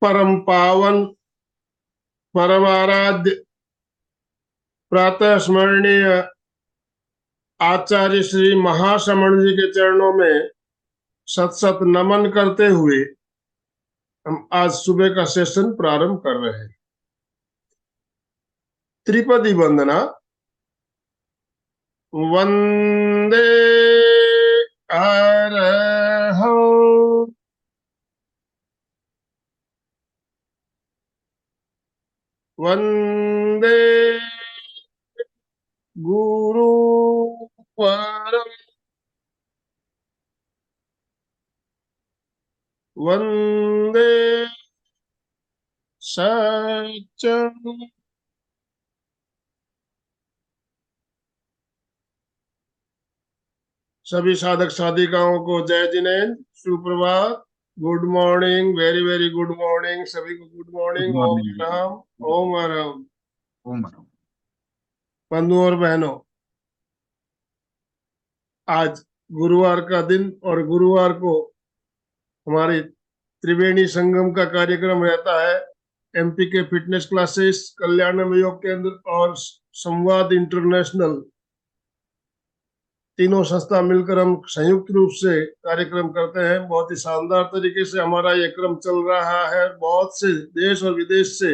परम पावन परमाराध्य प्रातः स्मरणीय आचार्य श्री महाश्रमण जी के चरणों में सत सत नमन करते हुए हम आज सुबह का सेशन प्रारंभ कर रहे हैं। त्रिपदी वंदना। वंदे हरहं वंदे गुरु परम वंदे सच्चिदानंद। सभी साधक साधिकाओं को जय जिनेन्द्र, सुप्रभात, good morning, very very good morning, सभी को गुड गुड मॉर्निंग। ओम मॉर्निंग। राम, ओम राम। ओम राम। बंधु और बहनों, आज गुरुवार का दिन और गुरुवार को हमारी त्रिवेणी संगम का कार्यक्रम रहता है। एमपी के फिटनेस क्लासेस, कल्याणम योग केंद्र और संवाद इंटरनेशनल, तीनों संस्था मिलकर हम संयुक्त रूप से कार्यक्रम करते हैं। बहुत ही शानदार तरीके से हमारा ये क्रम चल रहा है। बहुत से देश और विदेश से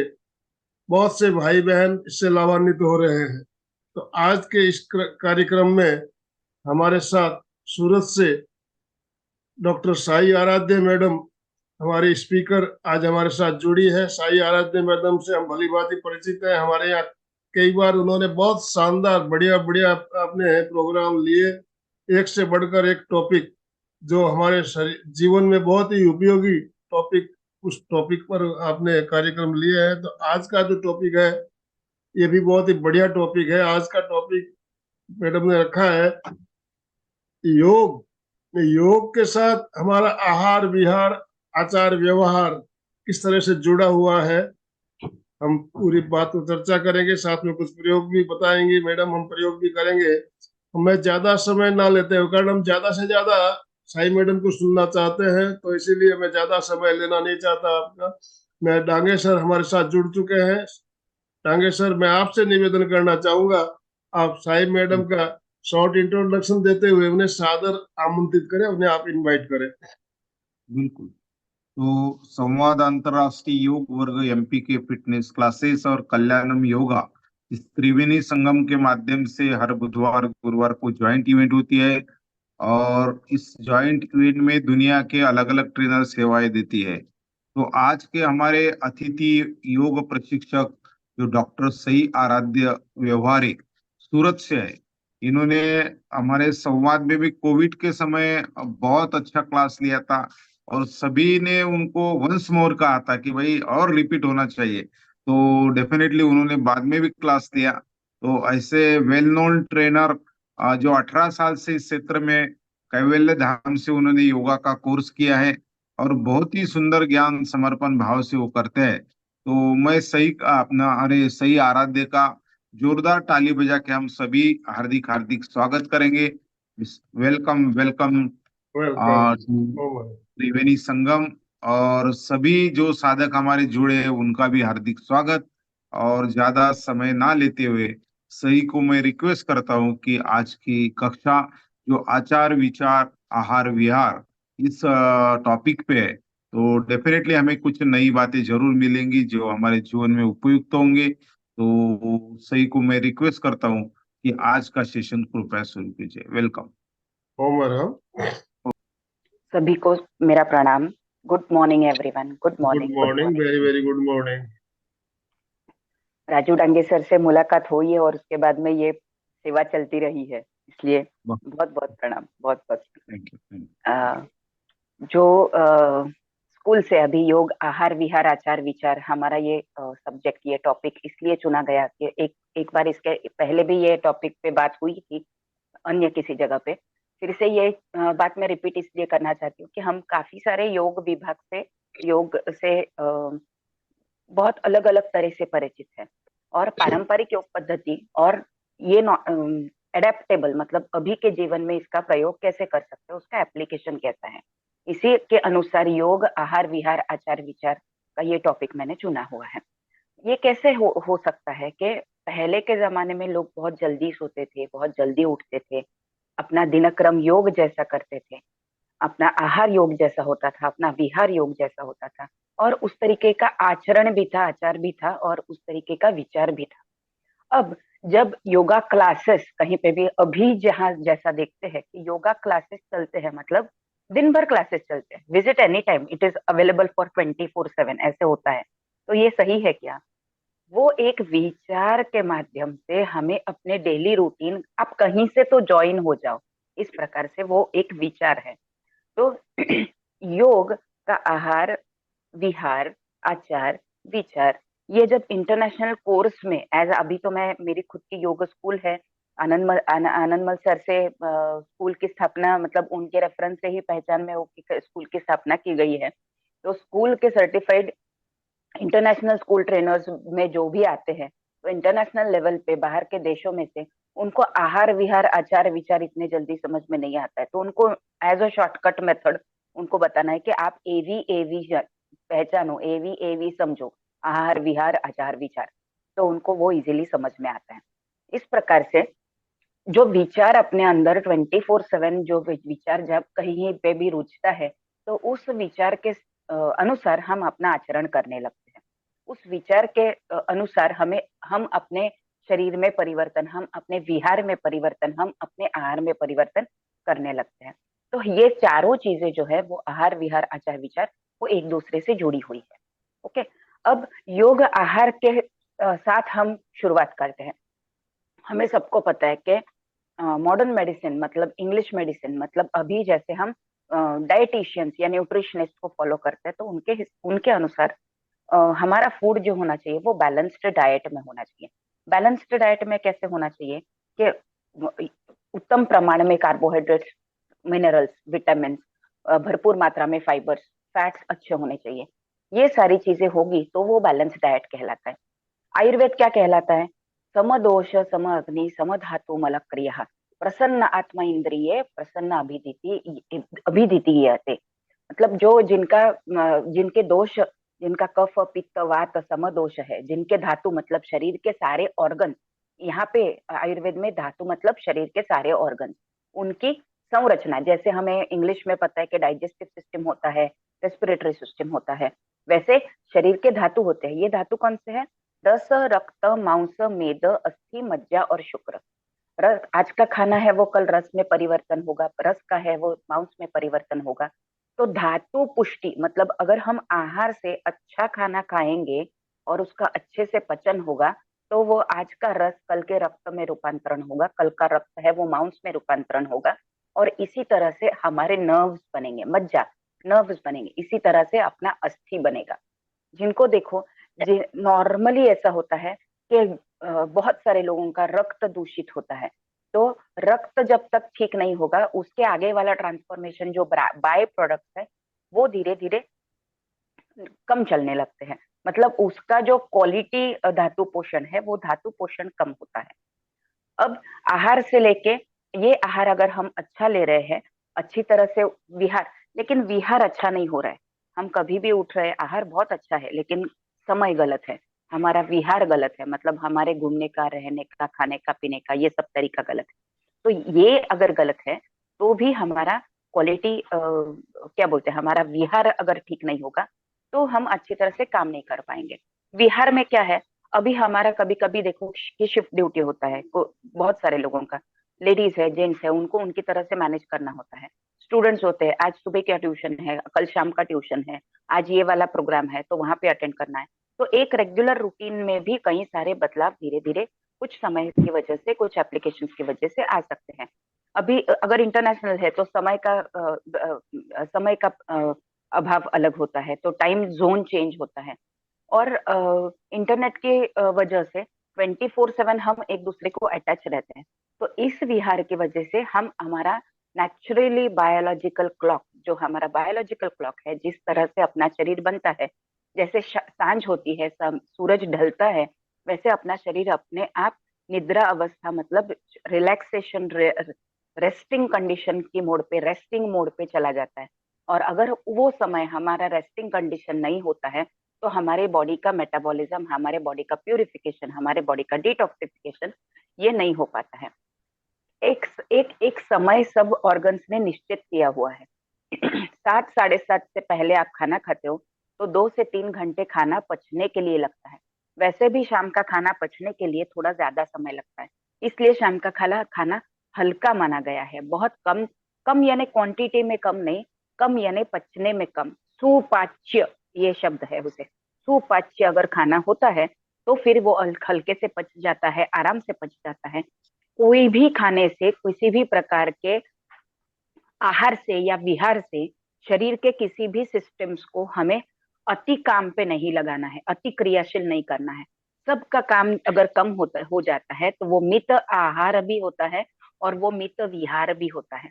बहुत से भाई बहन इससे लाभान्वित हो रहे हैं। तो आज के इस कार्यक्रम में हमारे साथ सूरत से डॉक्टर साई आराध्य मैडम हमारी स्पीकर आज हमारे साथ जुड़ी है। साई आराध्य मैडम से हम भली भांति परिचित हैं। हमारे यहाँ कई बार उन्होंने बहुत शानदार बढ़िया बढ़िया अपने प्रोग्राम लिए, एक से बढ़कर एक टॉपिक जो हमारे जीवन में बहुत ही उपयोगी टॉपिक, उस टॉपिक पर आपने कार्यक्रम लिए हैं। तो आज का जो टॉपिक है ये भी बहुत ही बढ़िया टॉपिक है। आज का टॉपिक मैडम ने रखा है योग। योग के साथ हमारा आहार विहार, आचार व्यवहार किस तरह से जुड़ा हुआ है, हम पूरी बात को चर्चा करेंगे। साथ में कुछ प्रयोग भी बताएंगे मैडम, हम प्रयोग भी करेंगे। मैं ज्यादा समय ना लेते हुए, कारण हम ज्यादा से ज्यादा साई मैडम को सुनना चाहते हैं, तो इसीलिए मैं ज्यादा समय लेना नहीं चाहता आपका। मैं डांगे सर हमारे साथ जुड़ चुके हैं। डांगे सर, मैं आपसे निवेदन करना चाहूंगा, आप साई मैडम का शॉर्ट इंट्रोडक्शन देते हुए उन्हें सादर आमंत्रित करें, उन्हें आप इनवाइट करें। बिल्कुल। तो संवाद अंतर्राष्ट्रीय योग वर्ग, एमपी के फिटनेस क्लासेस और कल्याणम योगा, इस त्रिवेणी संगम के माध्यम से हर बुधवार गुरुवार को ज्वाइंट इवेंट होती है। और इस ज्वाइंट इवेंट में दुनिया के अलग अलग ट्रेनर सेवाएं देती है। तो आज के हमारे अतिथि योग प्रशिक्षक जो डॉक्टर सई आराध्य व्यवहारिक सूरत से है, इन्होंने हमारे संवाद में भी कोविड के समय बहुत अच्छा क्लास लिया था और सभी ने उनको वंस मोर कहा था कि भाई और रिपीट होना चाहिए। तो डेफिनेटली उन्होंने बाद में भी क्लास लिया। तो ऐसे वेल नोन ट्रेनर जो 18 साल से इस क्षेत्र में कैवल्य धाम से उन्होंने योगा का कोर्स किया है और बहुत ही सुंदर ज्ञान समर्पण भाव से वो करते हैं। तो मैं सही अपना अरे सही आराध्य का जोरदार ताली बजा के हम सभी हार्दिक हार्दिक स्वागत करेंगे। Welcome welcome welcome. Triveni Sangam. और सभी जो साधक हमारे जुड़े हैं उनका भी हार्दिक स्वागत। और ज्यादा समय ना लेते हुए सही को मैं रिक्वेस्ट करता हूँ कि आज की कक्षा जो आचार विचार आहार विहार इस टॉपिक पे है, तो डेफिनेटली हमें कुछ नई बातें जरूर मिलेंगी जो हमारे जीवन में उपयुक्त होंगे। तो सही को मैं रिक्वेस्ट करता हूँ कि आज का सेशन कृपया शुरू कीजिए। वेलकम। सभी को मेरा प्रणाम। Good morning everyone. Good good morning, good morning, morning. Very very good morning. Raju Dange sir से मुलाकात हुई है और उसके बाद में ये सेवा चलती रही है, इसलिए बहुत बहुत प्रणाम, बहुत बहुत। Thank you. जो स्कूल से अभी योग आहार विहार आचार विचार हमारा ये सब्जेक्ट, ये टॉपिक इसलिए चुना गया कि एक बार इसके पहले भी ये टॉपिक पे बात हुई थी अन्य किसी जगह पे। फिर से ये बात मैं रिपीट इसलिए करना चाहती हूँ कि हम काफी सारे योग विभाग से, योग से बहुत अलग अलग तरह से परिचित है। और पारंपरिक योग पद्धति और ये एडेप्टेबल, मतलब अभी के जीवन में इसका प्रयोग कैसे कर सकते हैं, उसका एप्लीकेशन कैसा है, इसी के अनुसार योग आहार विहार आचार विचार का ये टॉपिक मैंने चुना हुआ है। ये कैसे हो सकता है कि पहले के जमाने में लोग बहुत जल्दी सोते थे, बहुत जल्दी उठते थे, अपना दिनक्रम योग जैसा करते थे, अपना आहार योग जैसा होता था, अपना विहार योग जैसा होता था, और उस तरीके का आचरण भी था, आचार भी था, और उस तरीके का विचार भी था। अब जब योगा क्लासेस कहीं पे भी अभी जहां जैसा देखते हैं कि योगा क्लासेस चलते हैं, मतलब दिन भर क्लासेस चलते हैं, visit any time, it is available for 24/7, ऐसे होता है। तो ये सही है क्या? वो एक विचार के माध्यम से हमें अपने डेली रूटीन, आप कहीं से तो ज्वाइन हो जाओ, इस प्रकार से वो एक विचार है। तो योग का आहार, विहार, आचार, विचार, ये जब इंटरनेशनल कोर्स में एज, अभी तो मैं, मेरी खुद की योग स्कूल है, आनंदमल सर से स्कूल की स्थापना, मतलब उनके रेफरेंस से ही पहचान में वो स्कूल की स्थापना की गई है। तो स्कूल के सर्टिफाइड इंटरनेशनल स्कूल ट्रेनर्स में जो भी आते हैं, तो इंटरनेशनल लेवल पे बाहर के देशों में से उनको आहार विहार आचार विचार इतने जल्दी समझ में नहीं आता है। तो उनको एज अ शॉर्टकट मेथड उनको बताना है कि आप एवी एवी पहचानो, एवी एवी समझो, आहार विहार आचार विचार, तो उनको वो इजीली समझ में आता है। इस प्रकार से जो विचार अपने अंदर 24/7, जो विचार जब कहीं पे भी रुचता है, तो उस विचार के अनुसार हम अपना आचरण करने लगते हैं। उस विचार के अनुसार हम अपने शरीर में परिवर्तन, हम अपने विहार में परिवर्तन, हम अपने आहार में परिवर्तन करने लगते हैं। तो ये चारों चीजें जो है वो आहार विहार आचार विचार, वो एक दूसरे से जुड़ी हुई है। ओके। अब योग आहार के साथ हम शुरुआत करते हैं। हमें सबको पता है कि मॉडर्न मेडिसिन, मतलब इंग्लिश मेडिसिन, मतलब अभी जैसे हम डाइटिशियंस या न्यूट्रिशनिस्ट को फॉलो करते हैं, तो उनके अनुसार हमारा फूड जो होना चाहिए वो बैलेंस्ड डाइट में होना चाहिए। बैलेंस्ड डाइट में कैसे होना चाहिए कि उत्तम प्रमाण में कार्बोहाइड्रेट्स, मिनरल्स, विटामिन, भरपूर मात्रा में फाइबर्स, फैट्स अच्छे होने चाहिए। ये सारी चीजें होगी तो वो बैलेंस्ड डाइट कहलाता है। आयुर्वेद क्या कहलाता है? समदोष सम अग्नि सम धातु मल क्रिया प्रसन्न आत्मा इंद्रिय प्रसन्न अभिदितीयते। मतलब जो जिनके दोष, जिनका कफ पित्त वात सम दोष है, जिनके धातु मतलब शरीर के सारे ऑर्गन, यहाँ पे आयुर्वेद में धातु मतलब शरीर के सारे ऑर्गन, उनकी संरचना, जैसे हमें इंग्लिश में पता है कि डाइजेस्टिव सिस्टम होता है, रेस्पिरेटरी सिस्टम होता है, वैसे शरीर के धातु होते हैं। ये धातु कौन से हैं? रस, रक्त, मांस, मेद, अस्थि, मज्जा और शुक्र। रस, आज का खाना है वो कल रस में परिवर्तन होगा, रस का है वो मांस में परिवर्तन होगा। तो धातु पुष्टि मतलब अगर हम आहार से अच्छा खाना खाएंगे और उसका अच्छे से पचन होगा, तो वो आज का रस कल के रक्त में रूपांतरण होगा, कल का रक्त है वो मांस में रूपांतरण होगा, और इसी तरह से हमारे नर्व्स बनेंगे, मज्जा, नर्व्स बनेंगे, इसी तरह से अपना अस्थि बनेगा। जिनको देखो, नॉर्मली ऐसा होता है कि बहुत सारे लोगों का रक्त दूषित होता है। तो रक्त जब तक ठीक नहीं होगा, उसके आगे वाला ट्रांसफॉर्मेशन जो बाय प्रोडक्ट है वो धीरे धीरे कम चलने लगते हैं। मतलब उसका जो क्वालिटी धातु पोषण है वो धातु पोषण कम होता है। अब आहार से लेके, ये आहार अगर हम अच्छा ले रहे हैं, अच्छी तरह से विहार, लेकिन विहार अच्छा नहीं हो रहा है, हम कभी भी उठ रहे हैं, आहार बहुत अच्छा है लेकिन समय गलत है, हमारा विहार गलत है, मतलब हमारे घूमने का, रहने का, खाने का, पीने का, ये सब तरीका गलत है। तो ये अगर गलत है तो भी हमारा क्वालिटी, क्या बोलते हैं, हमारा विहार अगर ठीक नहीं होगा तो हम अच्छी तरह से काम नहीं कर पाएंगे। विहार में क्या है, अभी हमारा कभी कभी देखो कि शिफ्ट ड्यूटी होता है, बहुत सारे लोगों का, लेडीज है, जेंट्स है, उनको उनकी तरह से मैनेज करना होता है। स्टूडेंट्स होते हैं, आज सुबह क्या ट्यूशन है, कल शाम का ट्यूशन है, आज ये वाला प्रोग्राम है तो वहां पे अटेंड करना है। तो एक रेगुलर रूटीन में भी कई सारे बदलाव धीरे धीरे कुछ समय की वजह से, कुछ एप्लीकेशंस की वजह से आ सकते हैं। अभी अगर इंटरनेशनल है तो समय का अभाव अलग होता है, तो टाइम जोन चेंज होता है। और इंटरनेट की वजह से 24/7 हम एक दूसरे को अटैच रहते हैं। तो इस विहार की वजह से हम हमारा नेचुरली बायोलॉजिकल क्लॉक, जो हमारा बायोलॉजिकल क्लॉक है, जिस तरह से अपना शरीर बनता है, जैसे सांझ होती है, सूरज ढलता है, वैसे अपना शरीर अपने आप निद्रा अवस्था मतलब रिलैक्सेशन, रेस्टिंग कंडीशन की मोड पे, रेस्टिंग मोड पे चला जाता है। और अगर वो समय हमारा रेस्टिंग कंडीशन नहीं होता है तो हमारे बॉडी का मेटाबॉलिज्म, हमारे बॉडी का प्यूरिफिकेशन, हमारे बॉडी का डिटॉक्सिफिकेशन ये नहीं हो पाता है। एक समय सब ऑर्गन्स ने निश्चित किया हुआ है। 7 साढ़े 7 से पहले आप खाना खाते हो तो 2 से 3 घंटे खाना पचने के लिए लगता है। वैसे भी शाम का खाना पचने के लिए थोड़ा ज्यादा समय लगता है, इसलिए शाम का खाना हल्का माना गया है। बहुत कम, कम यानी क्वांटिटी में कम नहीं, कम यानी पचने में कम, सुपाच्य ये शब्द है उसे। सुपाच्य अगर खाना होता है तो फिर वो हल्के से पच जाता है, आराम से पच जाता है। कोई भी खाने से, किसी भी प्रकार के आहार से या विहार से शरीर के किसी भी सिस्टम्स को हमें अति काम पे नहीं लगाना है, अति क्रियाशील नहीं करना है। सबका काम अगर कम हो जाता है तो वो मित आहार भी होता है और वो मित विहार भी होता है।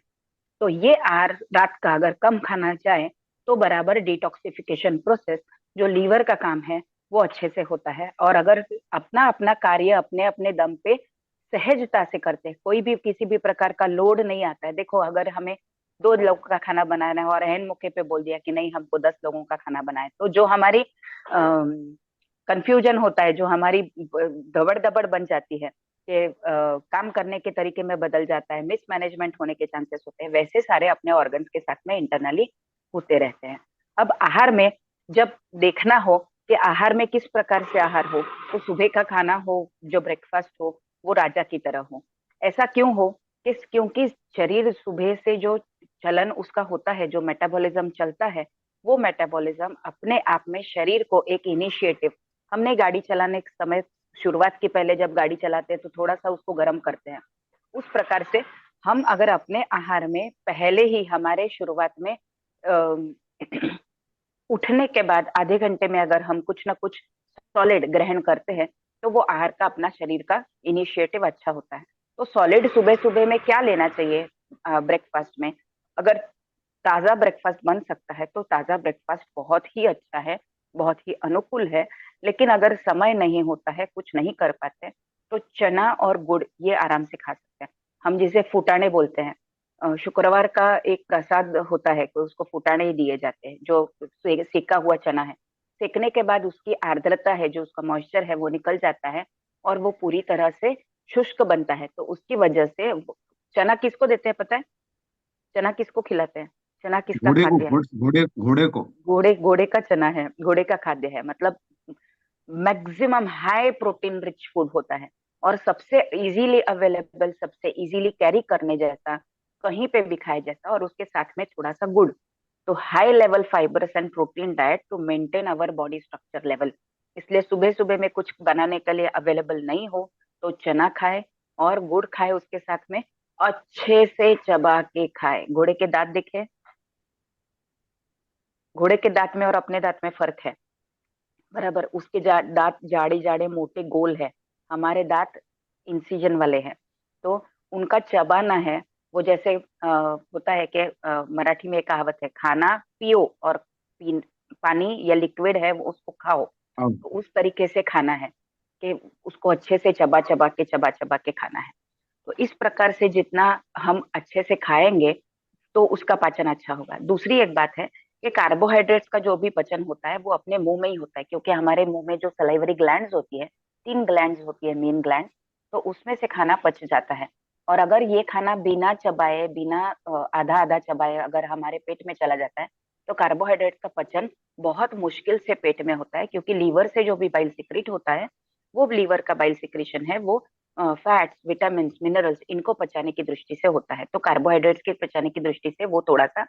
तो ये आहार रात का अगर कम खाना जाए तो बराबर डिटॉक्सिफिकेशन प्रोसेस जो लीवर का काम है वो अच्छे से होता है। और अगर अपना अपना कार्य अपने अपने दम पे सहजता से करते हैं, कोई भी किसी भी प्रकार का लोड नहीं आता है। देखो, अगर हमें 2 लोगों का खाना बनाना है और एन मौके पे बोल दिया कि नहीं हमको 10 लोगों का खाना बनाए, तो जो हमारी कंफ्यूजन होता है, जो हमारी दबड़ दबड़ बन जाती है कि काम करने के तरीके में बदल जाता है, मिसमैनेजमेंट होने के चांसेस होते हैं, वैसे सारे अपने ऑर्गन्स के साथ में इंटरनली होते रहते हैं। अब आहार में जब देखना हो कि आहार में किस प्रकार से आहार हो, तो सुबह का खाना हो, जो ब्रेकफास्ट हो, वो राजा की तरह हो। ऐसा क्यों हो? क्योंकि शरीर सुबह से जो चलन उसका होता है, जो मेटाबॉलिज्म चलता है, वो मेटाबॉलिज्म अपने आप में शरीर को एक इनिशिएटिव, हमने गाड़ी चलाने के समय शुरुआत के पहले जब गाड़ी चलाते हैं तो थोड़ा सा उसको गर्म करते हैं, उस प्रकार से हम अगर अपने आहार में पहले ही हमारे शुरुआत में उठने के बाद आधे घंटे में अगर हम कुछ ना कुछ सॉलिड ग्रहण करते हैं तो वो आहार का अपना शरीर का इनिशिएटिव अच्छा होता है। तो सॉलिड सुबह सुबह में क्या लेना चाहिए ब्रेकफास्ट में? अगर ताजा ब्रेकफास्ट बन सकता है तो ताजा ब्रेकफास्ट बहुत ही अच्छा है, बहुत ही अनुकूल है। लेकिन अगर समय नहीं होता है, कुछ नहीं कर पाते, तो चना और गुड़ ये आराम से खा सकते हैं। हम जिसे फुटाने बोलते हैं, शुक्रवार का एक प्रसाद होता है कि उसको फुटाने ही दिए जाते हैं, जो सेका हुआ चना है। सेकने के बाद उसकी आर्द्रता है, जो उसका मॉइस्चर है वो निकल जाता है और वो पूरी तरह से शुष्क बनता है। तो उसकी वजह से चना किसको देते हैं पता है? चना किसको खिलाते हैं? चना किसका घोड़े को, खाद्य है? घोड़े को। घोड़े, घोड़े का चना है, घोड़े का खाद्य है। मतलब maximum high protein rich food होता है और सबसे इजीली अवेलेबल, सबसे इजीली कैरी करने जैसा, कहीं पे भी खाए जैसा, और उसके साथ में थोड़ा सा गुड़। तो high level fibres and protein diet to maintain our body structure level. इसलिए सुबह सुबह में कुछ बनाने के लिए अवेलेबल नहीं हो तो चना खाए और गुड़ खाए, उसके साथ में अच्छे से चबा के खाए। घोड़े के दांत देखे? घोड़े के दांत में और अपने दांत में फर्क है, बराबर। उसके दांत जाड़े जाड़े मोटे गोल है, हमारे दांत इंसिजन वाले हैं। तो उनका चबाना है वो जैसे होता है कि मराठी में एक कहावत है, खाना पियो और पानी या लिक्विड है वो उसको खाओ। अब तो उस तरीके से खाना है कि उसको अच्छे से चबा चबा के खाना है। तो इस प्रकार से जितना हम अच्छे से खाएंगे तो उसका पाचन अच्छा होगा। दूसरी एक बात है कि कार्बोहाइड्रेट्स का जो भी पचन होता है वो अपने मुंह में ही होता है, क्योंकि हमारे मुंह में जो सलाइवरी ग्लैंड्स होती है, 3 ग्लैंड्स होती है, मेन ग्लैंड्स, तो उसमें से खाना पच जाता है। और अगर ये खाना बिना चबाए, बिना आधा आधा चबाए अगर हमारे पेट में चला जाता है तो कार्बोहाइड्रेट का पचन बहुत मुश्किल से पेट में होता है, क्योंकि लीवर से जो भी बाइल सिक्रीट होता है, वो लीवर का बाइल सिक्रीशन है, वो फैट्स, विटामिन, मिनरल्स, इनको पचाने की दृष्टि से होता है। तो कार्बोहाइड्रेट्स के पचाने की दृष्टि से वो थोड़ा सा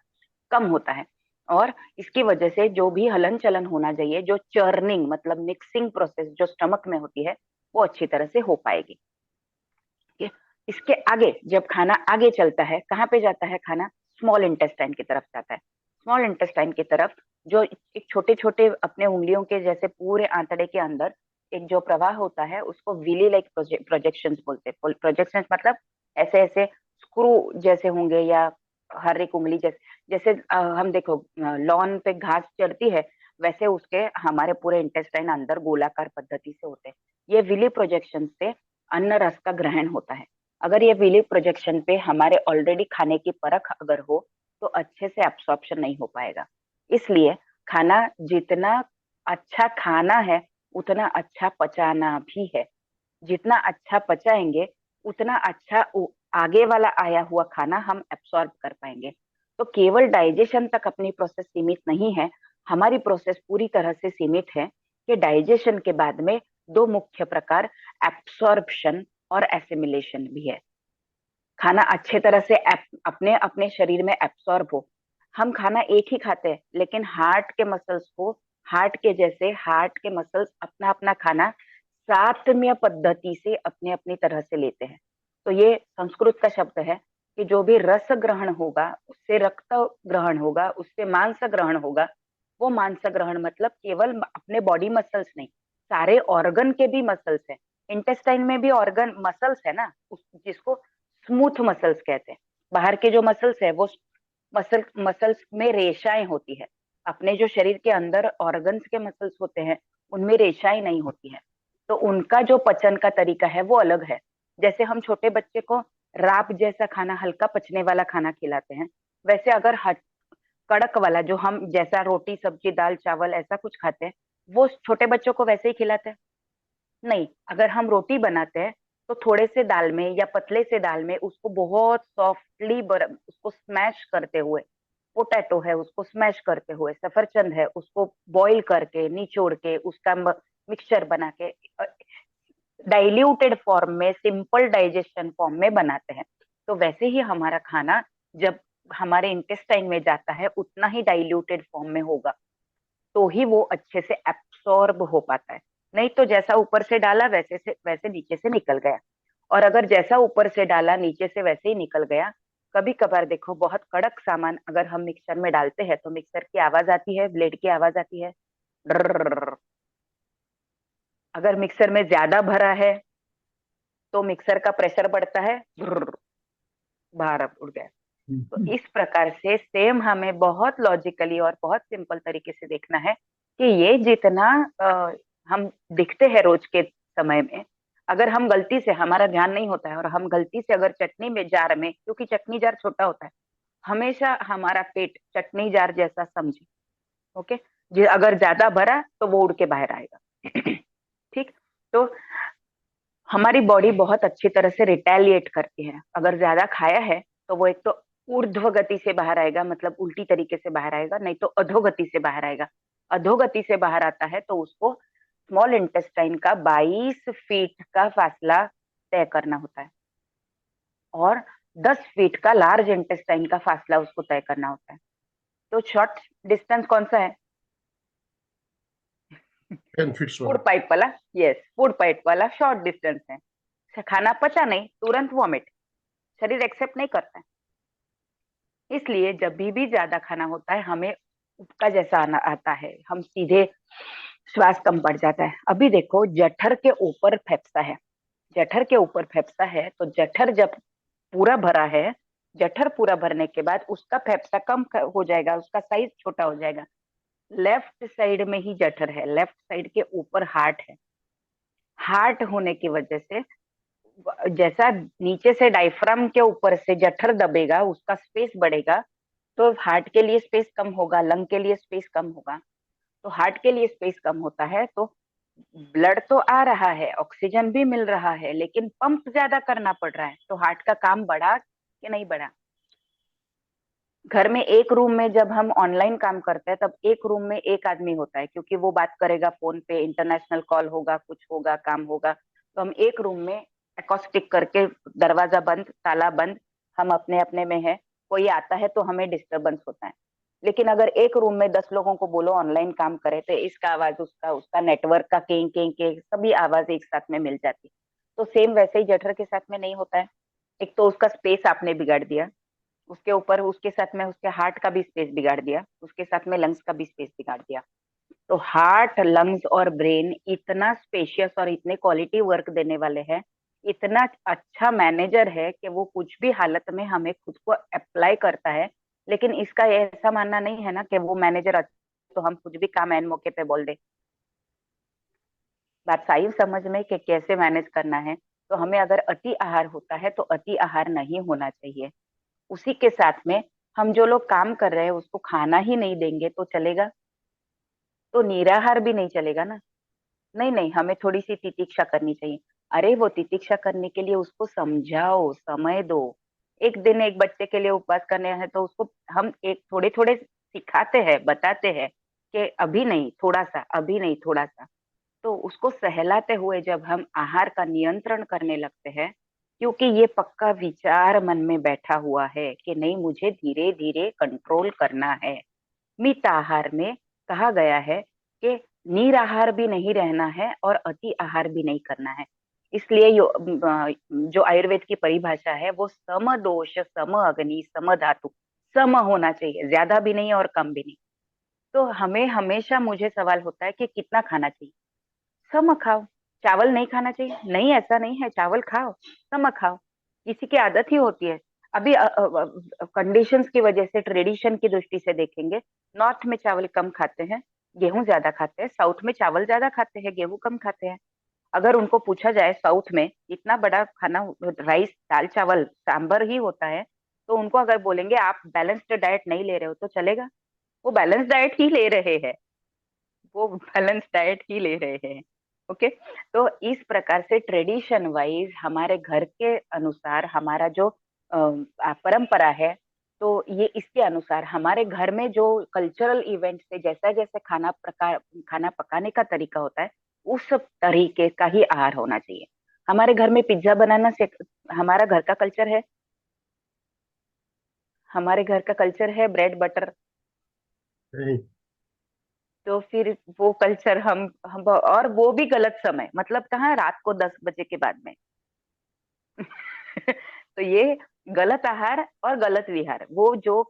कम होता है। और इसकी वजह से जो भी हलन चलन होना चाहिए, जो चर्निंग मतलब मिक्सिंग प्रोसेस जो स्टमक में होती है, वो अच्छी तरह से हो पाएगी। ठीक है? इसके आगे जब खाना आगे चलता है, कहाँ पे जाता है खाना? स्मॉल इंटेस्टाइन की तरफ जाता है। स्मॉल इंटेस्टाइन की तरफ जो एक छोटे छोटे अपने उंगलियों के जैसे पूरे आंतड़े के अंदर एक जो प्रवाह होता है उसको विली लाइक प्रोजेक्शंस बोलते हैं। प्रोजेक्शंस मतलब ऐसे ऐसे स्क्रू जैसे होंगे, या हर एक उंगली जैसे, जैसे हम देखो लॉन पे घास चढ़ती है, वैसे उसके हमारे पूरे इंटेस्टाइन अंदर गोलाकार पद्धति से होते हैं। ये विली प्रोजेक्शन से अन्न रस का ग्रहण होता है। अगर ये विली प्रोजेक्शन पे हमारे ऑलरेडी खाने की परख अगर हो तो अच्छे से एब्सॉर्प्शन नहीं हो पाएगा। इसलिए खाना जितना अच्छा खाना है उतना अच्छा पचाना भी है। जितना अच्छा पचाएंगे उतना अच्छा आगे वाला आया हुआ खाना हम एब्सॉर्ब कर पाएंगे। तो केवल डाइजेशन तक अपनी प्रोसेस सीमित नहीं है, हमारी प्रोसेस पूरी तरह से सीमित है कि डाइजेशन के बाद में दो मुख्य प्रकार एब्सॉर्प्शन और एसिमिलेशन भी है। खाना अच्छे तरह से अपने अपने शरीर में एब्सॉर्ब हो। हम खाना एक ही खाते हैं लेकिन हार्ट के मसल्स को, हार्ट के जैसे हार्ट के मसल्स अपना अपना खाना सात्म्य पद्धति से अपने अपनी तरह से लेते हैं। तो ये संस्कृत का शब्द है कि जो भी रस ग्रहण होगा उससे रक्त ग्रहण होगा, उससे मांस ग्रहण होगा। वो मांस ग्रहण मतलब केवल अपने बॉडी मसल्स नहीं, सारे ऑर्गन के भी मसल्स है। इंटेस्टाइन में भी ऑर्गन मसल्स है ना, जिसको स्मूथ मसल्स कहते हैं। बाहर के जो मसल्स है वो मसल्स में रेशाएं होती है। अपने जो शरीर के अंदर ऑर्गन्स के मसल्स होते हैं उनमें रेशाएं नहीं होती है। तो उनका जो पचन का तरीका है वो अलग है। जैसे हम छोटे बच्चे को राब जैसा खाना, हल्का पचने वाला खाना खिलाते हैं, वैसे अगर कड़क वाला जो हम जैसा रोटी सब्जी दाल चावल ऐसा कुछ खाते हैं वो छोटे बच्चों को वैसे ही खिलाते हैं? नहीं। अगर हम रोटी बनाते हैं तो थोड़े से दाल में या पतले से दाल में उसको बहुत सॉफ्टली उसको स्मैश करते हुए, पोटैटो है उसको स्मैश करते हुए, सफरचंद है उसको बॉईल करके निचोड़ के उसका मिक्सचर बना के डाइल्यूटेड फॉर्म में, सिंपल डाइजेशन फॉर्म में बनाते हैं। तो वैसे ही हमारा खाना जब हमारे इंटेस्टाइन में जाता है उतना ही डाइल्यूटेड फॉर्म में होगा, तो ही वो अच्छे से एब्सॉर्ब हो पाता है। नहीं तो जैसा ऊपर से डाला वैसे नीचे से निकल गया। और अगर जैसा ऊपर से डाला नीचे से वैसे ही निकल गया। कभी कभार देखो बहुत कड़क सामान अगर हम मिक्सर में डालते हैं तो मिक्सर की आवाज आती है, ब्लेड की आवाज आती है, ड्रर। अगर मिक्सर में ज्यादा भरा है तो मिक्सर का प्रेशर बढ़ता है, बाहर उड़ गया। तो इस प्रकार से सेम हमें बहुत लॉजिकली और बहुत सिंपल तरीके से देखना है कि ये जितना हम दिखते हैं रोज के समय में, अगर हम गलती से, हमारा ध्यान नहीं होता है और हम गलती से अगर चटनी में जार में, क्योंकि चटनी जार छोटा होता है, हमेशा हमारा पेट चटनी जार जैसा समझे। ओके, अगर ज्यादा भरा तो वो उड़ के बाहर आएगा। ठीक। तो हमारी बॉडी बहुत अच्छी तरह से रिटेलिएट करती है। अगर ज्यादा खाया है तो वो एक तो ऊर्ध्व गति से बाहर आएगा, मतलब उल्टी तरीके से बाहर आएगा, नहीं तो अधोगति से बाहर आएगा। अधोगति से बाहर आता है तो उसको स्मॉल इंटेस्टाइन का 22 फीट का फासला तय करना होता है और 10 फीट का लार्ज इंटेस्टाइन का फासला उसको तय करना होता है। तो शॉर्ट डिस्टेंस कौन सा है? 10 फीट्स फूड पाइप वाला। यस, फूड पाइप वाला शॉर्ट डिस्टेंस है। खाना पचा नहीं, तुरंत वॉमिट, शरीर एक्सेप्ट नहीं करता है। इसलिए जब भी ज्यादा खाना होता है हमें उपका जैसा आना आता है, हम सीधे श्वास कम पड़ जाता है। अभी देखो जठर के ऊपर फेफसा है, जठर के ऊपर फेफसा है तो जठर जब पूरा भरा है, जठर पूरा भरने के बाद उसका फेफसा कम हो जाएगा, उसका साइज छोटा हो जाएगा। लेफ्ट साइड में ही जठर है, लेफ्ट साइड के ऊपर हार्ट है। हार्ट होने की वजह से जैसा नीचे से डायफ्राम के ऊपर से जठर दबेगा उसका स्पेस बढ़ेगा, तो हार्ट के लिए स्पेस कम होगा, लंग के लिए स्पेस कम होगा। तो हार्ट के लिए स्पेस कम होता है तो ब्लड तो आ रहा है, ऑक्सीजन भी मिल रहा है, लेकिन पंप ज्यादा करना पड़ रहा है। तो हार्ट का काम बढ़ा कि नहीं बढ़ा? घर में एक रूम में जब हम ऑनलाइन काम करते हैं तब एक रूम में एक आदमी होता है, क्योंकि वो बात करेगा फोन पे, इंटरनेशनल कॉल होगा, कुछ होगा, काम होगा। तो हम एक रूम में एकॉस्टिक करके, दरवाजा बंद, ताला बंद, हम अपने अपने में है, कोई आता है तो हमें डिस्टरबेंस होता है। लेकिन अगर एक रूम में 10 लोगों को बोलो ऑनलाइन काम करे तो इसका आवाज, उसका, उसका नेटवर्क का कें कें के सभी आवाज एक साथ में मिल जाती है। तो सेम वैसे ही जठर के साथ में नहीं होता है। एक तो उसका स्पेस आपने बिगाड़ दिया, उसके ऊपर उसके साथ में उसके हार्ट का भी स्पेस बिगाड़ दिया, उसके साथ में लंग्स का भी स्पेस बिगाड़ दिया। तो हार्ट, लंग्स और ब्रेन इतना स्पेशियस और इतने क्वालिटी वर्क देने वाले हैं, इतना अच्छा मैनेजर है कि वो कुछ भी हालत में हमें खुद को अप्लाई करता है। लेकिन इसका ऐसा मानना नहीं है ना कि वो मैनेजर अच्छा तो हम कुछ भी काम एन मौके पे बोल दे। बात सारी समझ में कि कैसे मैनेज करना है। तो हमें अगर अति आहार होता है तो अति आहार नहीं होना चाहिए। उसी के साथ में हम जो लोग काम कर रहे हैं उसको खाना ही नहीं देंगे तो चलेगा? तो निराहार भी नहीं चलेगा ना। नहीं नहीं, हमें थोड़ी सी तितिक्षा करनी चाहिए। अरे वो तितिक्षा करने के लिए उसको समझाओ, समय दो। एक दिन एक बच्चे के लिए उपवास करने हैं तो उसको हम एक थोड़े थोड़े सिखाते हैं, बताते हैं कि अभी नहीं थोड़ा सा, अभी नहीं थोड़ा सा। तो उसको सहलाते हुए जब हम आहार का नियंत्रण करने लगते हैं, क्योंकि ये पक्का विचार मन में बैठा हुआ है कि नहीं, मुझे धीरे धीरे कंट्रोल करना है। मित आहार में कहा गया है कि निराहार भी नहीं रहना है और अति आहार भी नहीं करना है। इसलिए जो आयुर्वेद की परिभाषा है वो सम दोष, सम अग्नि, सम धातु, सम होना चाहिए, ज्यादा भी नहीं और कम भी नहीं। तो हमें हमेशा मुझे सवाल होता है कि कितना खाना चाहिए। सम खाओ। चावल नहीं खाना चाहिए, नहीं ऐसा नहीं है, चावल खाओ, सम खाओ। किसी की आदत ही होती है। अभी कंडीशंस की वजह से, ट्रेडिशन की दृष्टि से देखेंगे, नॉर्थ में चावल कम खाते हैं, गेहूं ज्यादा खाते हैं, साउथ में चावल ज्यादा खाते हैं, गेहूं कम खाते हैं। अगर उनको पूछा जाए साउथ में इतना बड़ा खाना, राइस दाल चावल सांबर ही होता है, तो उनको अगर बोलेंगे आप बैलेंस्ड डाइट नहीं ले रहे हो तो चलेगा। वो बैलेंस डाइट ही ले रहे हैं, वो बैलेंस डाइट ही ले रहे हैं। ओके। तो इस प्रकार से ट्रेडिशन वाइज हमारे घर के अनुसार हमारा जो परंपरा है, तो ये इसके अनुसार हमारे घर में जो कल्चरल इवेंट से जैसा जैसे खाना पकाने का तरीका होता है, उस सब तरीके का ही आहार होना चाहिए। हमारे घर में पिज्जा बनाना से हमारा घर का कल्चर है, हमारे घर का कल्चर है ब्रेड बटर। नहीं। तो फिर वो कल्चर हम और वो भी गलत समय, मतलब कहाँ, रात को 10 बजे के बाद में। तो ये गलत आहार और गलत विहार, वो जो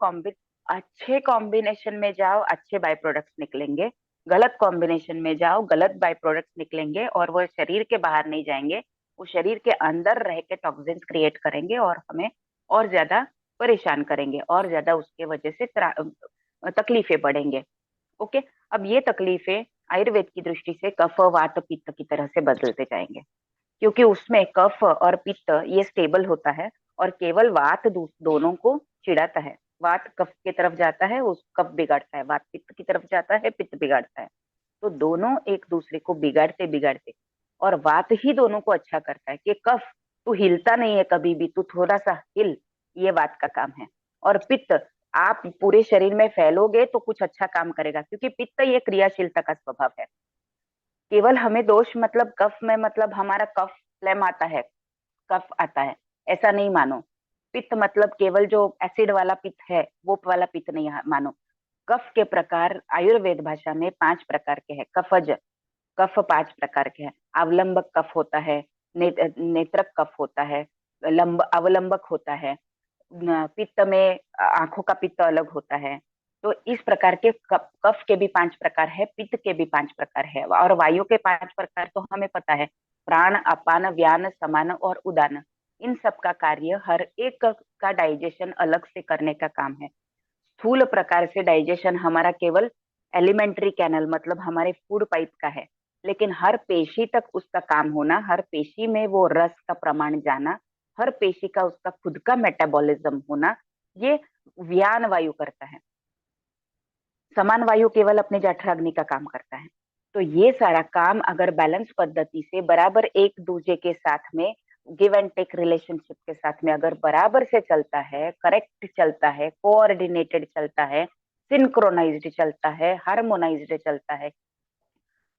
अच्छे कॉम्बिनेशन में जाओ अच्छे बाय प्रोडक्ट्स निकलेंगे, गलत कॉम्बिनेशन में जाओ गलत बाय प्रोडक्ट्स निकलेंगे, और वो शरीर के बाहर नहीं जाएंगे, वो शरीर के अंदर रह के टॉक्सिन्स क्रिएट करेंगे और हमें और ज्यादा परेशान करेंगे, और ज्यादा उसके वजह से तकलीफें बढ़ेंगे। ओके। अब ये तकलीफें आयुर्वेद की दृष्टि से कफ वात पित्त की तरह से बदलते जाएंगे, क्योंकि उसमें कफ और पित्त ये स्टेबल होता है, और केवल वात दोनों को चिढ़ाता है। वात कफ की तरफ जाता है, उस कफ बिगाड़ता है, वात पित्त की तरफ जाता है, पित्त बिगाड़ता है। तो दोनों एक दूसरे को बिगाड़ते बिगाड़ते, और वात ही दोनों को अच्छा करता है कि कफ तू हिलता नहीं है कभी भी, तू थोड़ा सा हिल, ये वात का काम है। और पित्त, आप पूरे शरीर में फैलोगे तो कुछ अच्छा काम करेगा, क्योंकि पित्त ये क्रियाशीलता का स्वभाव है। केवल हमें दोष मतलब कफ में, मतलब हमारा कफ फ्लेम आता है, कफ आता है, ऐसा नहीं मानो। पित्त मतलब केवल जो एसिड वाला पित्त है वो वाला पित्त नहीं मानो। कफ के प्रकार आयुर्वेद भाषा में 5 प्रकार के हैं। कफज कफ 5 प्रकार के हैं। अवलंबक कफ होता है, नेत्रक कफ होता है, अवलंबक होता है, पित्त में आंखों का पित्त अलग होता है। तो इस प्रकार के कफ के भी 5 प्रकार है, पित्त के भी 5 प्रकार है, और वायु के 5 प्रकार तो हमें पता है, प्राण, अपान, व्यान, समान और उदान। इन सब का कार्य हर एक का डाइजेशन अलग से करने का काम है। स्थूल प्रकार से डाइजेशन हमारा केवल एलिमेंट्री कैनल, मतलब हमारे फूड पाइप का है, लेकिन हर पेशी तक उसका काम होना, हर पेशी में वो रस का प्रमाण जाना, हर पेशी का उसका खुद का मेटाबॉलिज्म होना, ये व्यान वायु करता है। समान वायु केवल अपने जठराग्नि का काम करता है। तो ये सारा काम अगर बैलेंस पद्धति से बराबर एक दूसरे के साथ में, गिव एंड टेक रिलेशनशिप के साथ में अगर बराबर से चलता है, करेक्ट चलता है, कोऑर्डिनेटेड चलता है, सिंक्रोनाइज्ड चलता है, हार्मोनाइज्ड चलता है,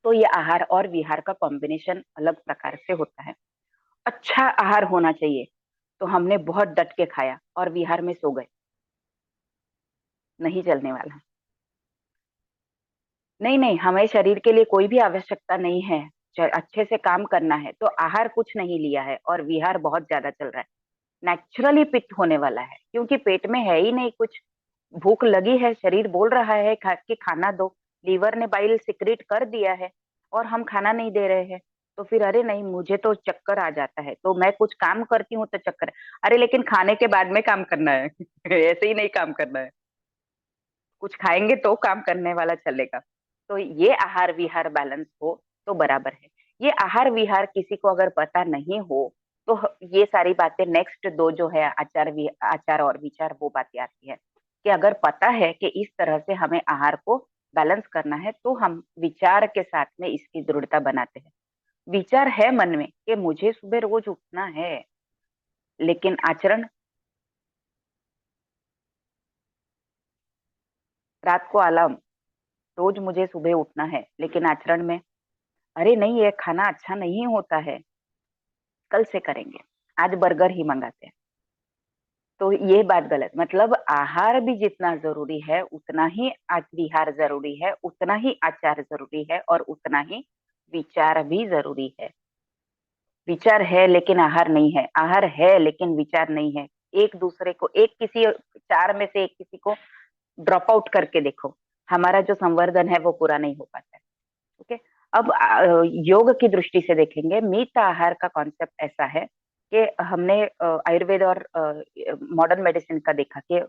तो ये आहार और विहार का कॉम्बिनेशन अलग प्रकार से होता है। अच्छा आहार होना चाहिए, तो हमने बहुत डट के खाया और विहार में सो गए, नहीं चलने वाला। नहीं नहीं, हमें शरीर के लिए कोई भी आवश्यकता नहीं है, अच्छे से काम करना है तो आहार कुछ नहीं लिया है और विहार बहुत ज्यादा चल रहा है, नेचुरली पित्त होने वाला है, क्योंकि पेट में है ही नहीं कुछ। भूख लगी है, शरीर बोल रहा है कि खाना दो, लीवर ने बाइल सिक्रेट कर दिया है और हम खाना नहीं दे रहे हैं। तो फिर अरे नहीं, मुझे तो चक्कर आ जाता है, तो मैं कुछ काम करती हूँ तो चक्कर। अरे लेकिन खाने के बाद में काम करना है। ऐसे ही नहीं काम करना है, कुछ खाएंगे तो काम करने वाला चलेगा। तो ये आहार विहार बैलेंस हो तो बराबर है। ये आहार विहार किसी को अगर पता नहीं हो तो ये सारी बातें नेक्स्ट दो जो है आचार और विचार, वो बातें आती है कि अगर पता है कि इस तरह से हमें आहार को बैलेंस करना है तो हम विचार के साथ में इसकी दृढ़ता बनाते हैं। विचार है मन में कि मुझे सुबह रोज उठना है, लेकिन आचरण, रात को अलार्म, रोज मुझे सुबह उठना है, लेकिन आचरण में अरे नहीं ये खाना अच्छा नहीं होता है, कल से करेंगे, आज बर्गर ही मंगाते हैं। तो ये बात गलत, मतलब आहार भी जितना जरूरी है उतना ही विहार जरूरी है, उतना ही आचार जरूरी है, और उतना ही विचार भी जरूरी है। विचार है लेकिन आहार नहीं है, आहार है लेकिन विचार नहीं है। एक दूसरे को, एक किसी चार में से एक किसी को ड्रॉप आउट करके देखो, हमारा जो संवर्धन है वो पूरा नहीं हो पाता है। ओके, अब योग की दृष्टि से देखेंगे। मित आहार का कॉन्सेप्ट ऐसा है कि हमने आयुर्वेद और मॉडर्न मेडिसिन का देखा कि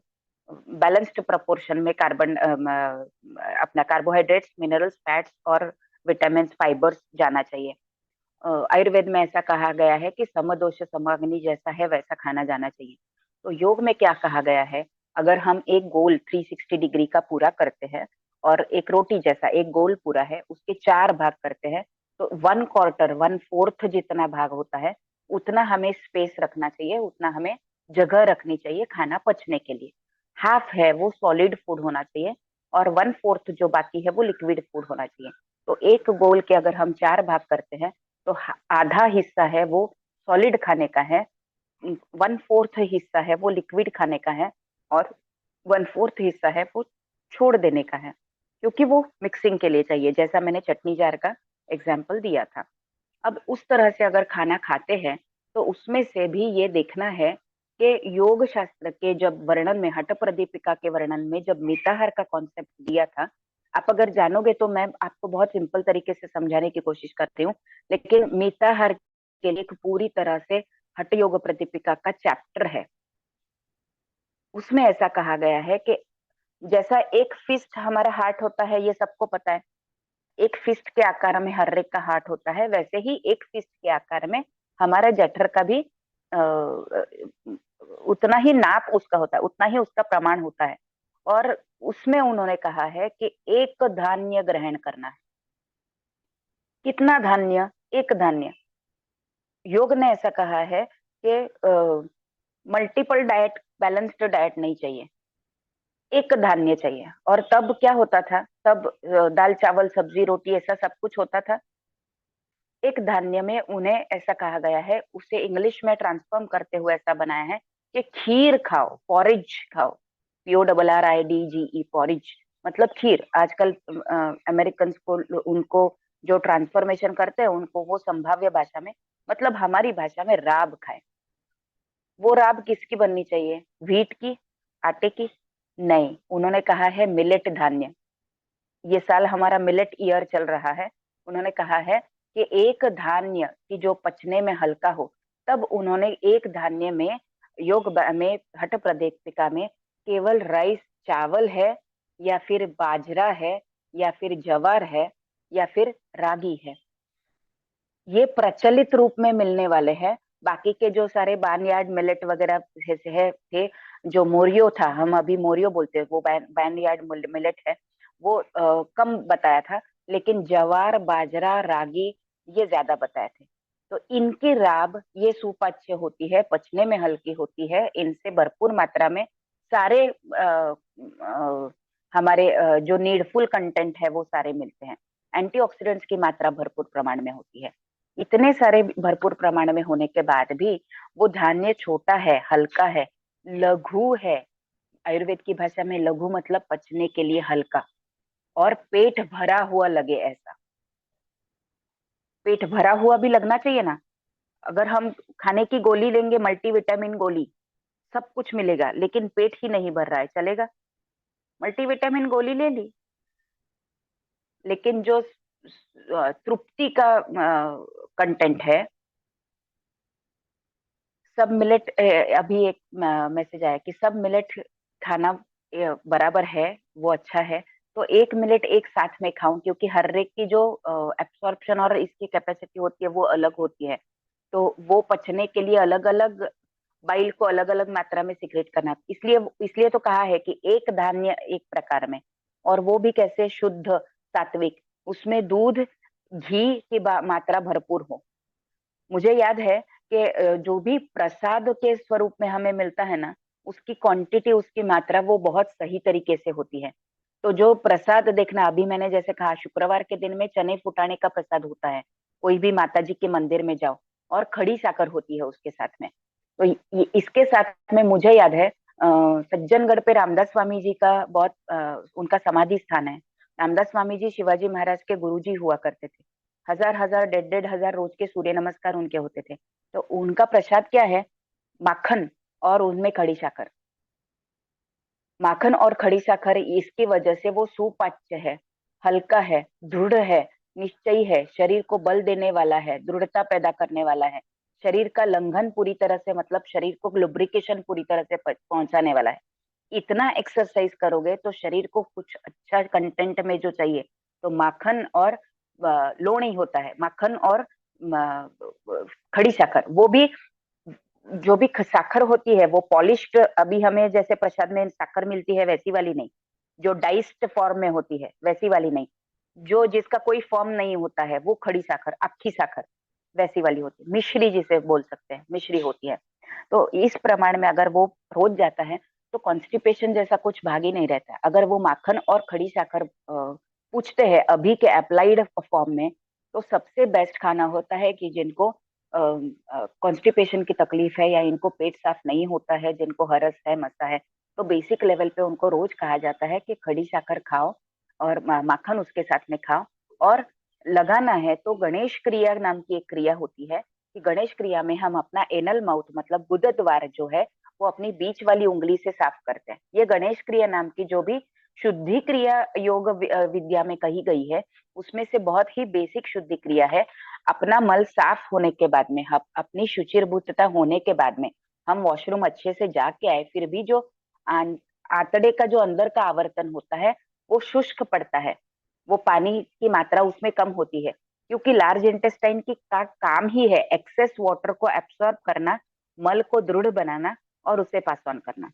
बैलेंस्ड प्रपोर्शन में कार्बन अपना कार्बोहाइड्रेट्स, मिनरल्स, फैट्स और विटामिन, फाइबर्स जाना चाहिए। आयुर्वेद में ऐसा कहा गया है कि समदोष समाग्नि जैसा है वैसा खाना जाना चाहिए। तो योग में क्या कहा गया है, अगर हम एक गोल 360 डिग्री का पूरा करते हैं और एक रोटी जैसा एक गोल पूरा है उसके 4 भाग करते हैं, तो 1/4 1/4 जितना भाग होता है उतना हमें स्पेस रखना चाहिए, उतना हमें जगह रखनी चाहिए खाना पचने के लिए। हाफ है वो सॉलिड फूड होना चाहिए और 1/4 जो बाकी है वो लिक्विड फूड होना चाहिए। तो एक गोल के अगर हम 4 भाग करते हैं तो आधा हिस्सा है वो सॉलिड खाने का है, 1/4 हिस्सा है वो लिक्विड खाने का है, और 1/4 हिस्सा है वो छोड़ देने का है, क्योंकि वो मिक्सिंग के लिए चाहिए, जैसा मैंने चटनी जार का एग्जाम्पल दिया था। अब उस तरह से अगर खाना खाते हैं तो उसमें से भी ये देखना है कि योग शास्त्र के जब वर्णन में, हठ प्रदीपिका के वर्णन में जब मिताहार का कॉन्सेप्ट दिया था, आप अगर जानोगे तो मैं आपको बहुत सिंपल तरीके से समझाने की कोशिश करती हूँ, लेकिन मिताहार के लिए एक पूरी तरह से हठ योग प्रदीपिका का चैप्टर है। उसमें ऐसा कहा गया है कि जैसा एक फिस्ट हमारा हार्ट होता है, ये सबको पता है, एक फिस्ट के आकार में हर एक का हार्ट होता है, वैसे ही एक फिस्ट के आकार में हमारा जठर का भी उतना ही नाप उसका होता है, उतना ही उसका प्रमाण होता है। और उसमें उन्होंने कहा है कि एक धान्य ग्रहण करना है। कितना धान्य? एक धान्य। योग ने ऐसा कहा है कि मल्टीपल डाइट, बैलेंस्ड डाइट नहीं चाहिए, एक धान्य चाहिए। और तब क्या होता था, तब दाल चावल सब्जी रोटी ऐसा सब कुछ होता था। एक धान्य में उन्हें ऐसा कहा गया है, उसे इंग्लिश में ट्रांसफॉर्म करते हुए ऐसा बनाया है कि खीर खाओ, पॉरिज खाओ, PORRIDGE, पॉरिज मतलब खीर। आजकल अमेरिकन को, उनको जो ट्रांसफॉर्मेशन करते हैं उनको वो संभाव्य भाषा में, मतलब हमारी भाषा में राब खाए। वो राब किसकी बननी चाहिए? व्हीट की, आटे की? नहीं, उन्होंने कहा है मिलेट धान्य। ये साल हमारा मिलेट ईयर चल रहा है। उन्होंने कहा है कि एक धान्य की जो पचने में हल्का हो, तब उन्होंने एक धान्य में में हठ प्रदीपिका में केवल राइस, चावल है या फिर बाजरा है या फिर जवार है या फिर रागी है, ये प्रचलित रूप में मिलने वाले हैं। बाकी के जो सारे बार्नयार्ड मिलेट वगैरह थे, जो मोरियो था, हम अभी मोरियो बोलते हैं, वो बार्नयार्ड मिलेट है, वो कम बताया था, लेकिन जवार, बाजरा, रागी ये ज्यादा बताए थे। तो इनकी राब ये सुपाच्य होती है, पचने में हल्की होती है, इनसे भरपूर मात्रा में सारे हमारे जो नीडफुल कंटेंट है वो सारे मिलते हैं। एंटीऑक्सीडेंट्स की मात्रा भरपूर प्रमाण में होती है। इतने सारे भरपूर प्रमाण में होने के बाद भी वो धान्य छोटा है, हल्का है, लघु है। आयुर्वेद की भाषा में लघु मतलब पचने के लिए हल्का, और पेट भरा हुआ लगे ऐसा। पेट भरा हुआ भी लगना चाहिए ना। अगर हम खाने की गोली लेंगे, मल्टीविटामिन गोली, सब कुछ मिलेगा, लेकिन पेट ही नहीं भर रहा है, चलेगा? मल्टीविटामिन गोली ले ली, लेकिन जो तृप्ति का कंटेंट है, सब मिलेट, अभी एक मैसेज आया कि सब मिलेट खाना बराबर है, वो अच्छा है, तो एक मिलेट एक साथ में खाऊं, क्योंकि हर एक की जो एब्सॉर्प्शन और इसकी कैपेसिटी होती है वो अलग होती है। तो वो पचने के लिए अलग अलग, बाइल को अलग अलग मात्रा में सिक्रेट करना, इसलिए इसलिए तो कहा है कि एक धान्य एक प्रकार में, और वो भी कैसे शुद्ध सात्विक, उसमें दूध घी की मात्रा भरपूर हो। मुझे याद है कि जो भी प्रसाद के स्वरूप में हमें मिलता है ना, उसकी क्वांटिटी, उसकी मात्रा वो बहुत सही तरीके से होती है। तो जो प्रसाद देखना, अभी मैंने जैसे कहा शुक्रवार के दिन में चने फुटाने का प्रसाद होता है, कोई भी माता जी के मंदिर में जाओ, और खड़ी साकर होती है उसके साथ में। तो इसके साथ में मुझे याद है सज्जनगढ़ पे रामदास स्वामी जी का बहुत उनका समाधि स्थान है। रामदास स्वामी जी शिवाजी महाराज के गुरुजी हुआ करते थे। हजार हजार 1.5 हजार रोज के सूर्य नमस्कार उनके होते थे। तो उनका प्रसाद क्या है? माखन और उनमें खड़ी साकर। माखन और खड़ी साकर, इसकी वजह से वो सुपाच्य है, हल्का है, दृढ़ है, निश्चयी है, शरीर को बल देने वाला है, दृढ़ता पैदा करने वाला है, शरीर का लंघन पूरी तरह से, मतलब शरीर को लुब्रिकेशन पूरी तरह से पहुंचाने वाला है। इतना एक्सरसाइज करोगे तो शरीर को कुछ अच्छा कंटेंट में जो चाहिए, तो माखन और लो नहीं होता है, माखन और खड़ी साकर, वो भी जो भी साकर होती है वो पॉलिश्ड, अभी हमें जैसे प्रसाद में साकर मिलती है वैसी वाली नहीं, जो डाइस्ड फॉर्म में होती है वैसी वाली नहीं, जो जिसका कोई फॉर्म नहीं होता है, वो खड़ी साकर, अक्खी साकर वैसी वाली होती है, मिश्री जिसे बोल सकते हैं, मिश्री होती है। तो इस प्रमाण में अगर वो रोज जाता है तो कॉन्स्टिपेशन जैसा कुछ भाग ही नहीं रहता है। अगर वो माखन और खड़ी साकर पूछते हैं अभी के अप्लाइड फॉर्म में, तो सबसे बेस्ट खाना होता है कि जिनको कॉन्स्टिपेशन की तकलीफ है, या इनको पेट साफ नहीं होता है, जिनको हरस है, मसा है, तो बेसिक लेवल पे उनको रोज कहा जाता है कि खड़ी साकर खाओ और माखन उसके साथ में खाओ। और लगाना है तो गणेश क्रिया नाम की एक क्रिया होती है, कि गणेश क्रिया में हम अपना एनल माउथ, मतलब गुदद्वार जो है, वो अपनी बीच वाली उंगली से साफ करते हैं। ये गणेश क्रिया नाम की जो भी शुद्धि क्रिया योग विद्या में कही गई है, उसमें से बहुत ही बेसिक शुद्धि क्रिया है। अपना मल साफ होने के बाद में, अपनी शुचिर्भूतता होने के बाद में, हम वॉशरूम अच्छे से जाके आए, फिर भी जो आंतड़े का जो अंदर का आवर्तन होता है वो शुष्क पड़ता है, वो पानी की मात्रा उसमें कम होती है, क्योंकि लार्ज इंटेस्टाइन की का काम ही है एक्सेस वाटर को एब्सॉर्ब करना, मल को दृढ़ बनाना और उसे पास ऑन करना।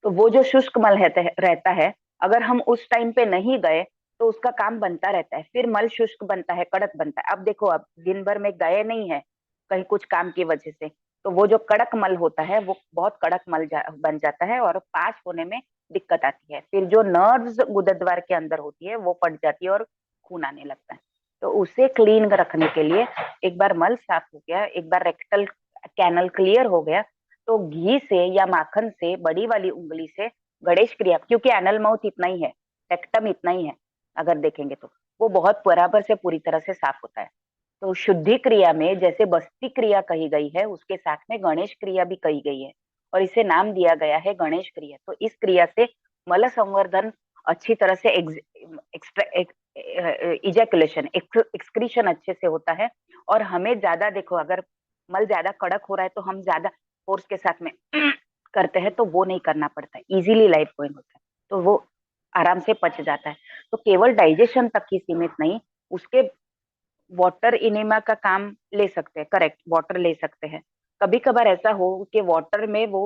तो वो जो शुष्क मल रहता है, अगर हम उस टाइम पे नहीं गए तो उसका काम बनता रहता है, फिर मल शुष्क बनता है, कड़क बनता है। अब देखो, अब दिन भर में गए नहीं है कहीं कुछ काम की वजह से, तो वो जो कड़क मल होता है वो बहुत कड़क मल बन जाता है और पास होने में दिक्कत आती है। फिर जो नर्व्स गुदद्वार के अंदर होती है वो फट जाती है और खून आने लगता है। तो उसे क्लीन रखने के लिए, एक बार मल साफ हो गया, एक बार रेक्टल कैनल क्लियर हो गया, तो घी से या माखन से बड़ी वाली उंगली से गणेश क्रिया, क्योंकि एनल माउथ इतना ही है, टेक्टम इतना ही है, अगर देखेंगे तो वो बहुत बराबर से पूरी तरह से साफ होता है। तो शुद्धि क्रिया में जैसे बस्ती क्रिया कही गई है, उसके साथ में गणेश क्रिया भी कही गई है, और इसे नाम दिया गया है गणेश क्रिया। तो इस क्रिया से मल संवर्धन अच्छी तरह से, इजैकुलेशन, एक्सक्रीशन अच्छे से होता है। और हमें ज्यादा, देखो अगर मल ज्यादा कड़क हो रहा है तो हम ज्यादा फोर्स के साथ में करते हैं, तो वो नहीं करना पड़ता है, इजीली लाइफ गोइंग होता है, तो वो आराम से पच जाता है। तो केवल डाइजेशन तक ही सीमित नहीं, उसके वाटर इनेमा का काम ले सकते हैं, करेक्ट, वाटर ले सकते हैं। कभी कभार ऐसा हो कि वाटर में वो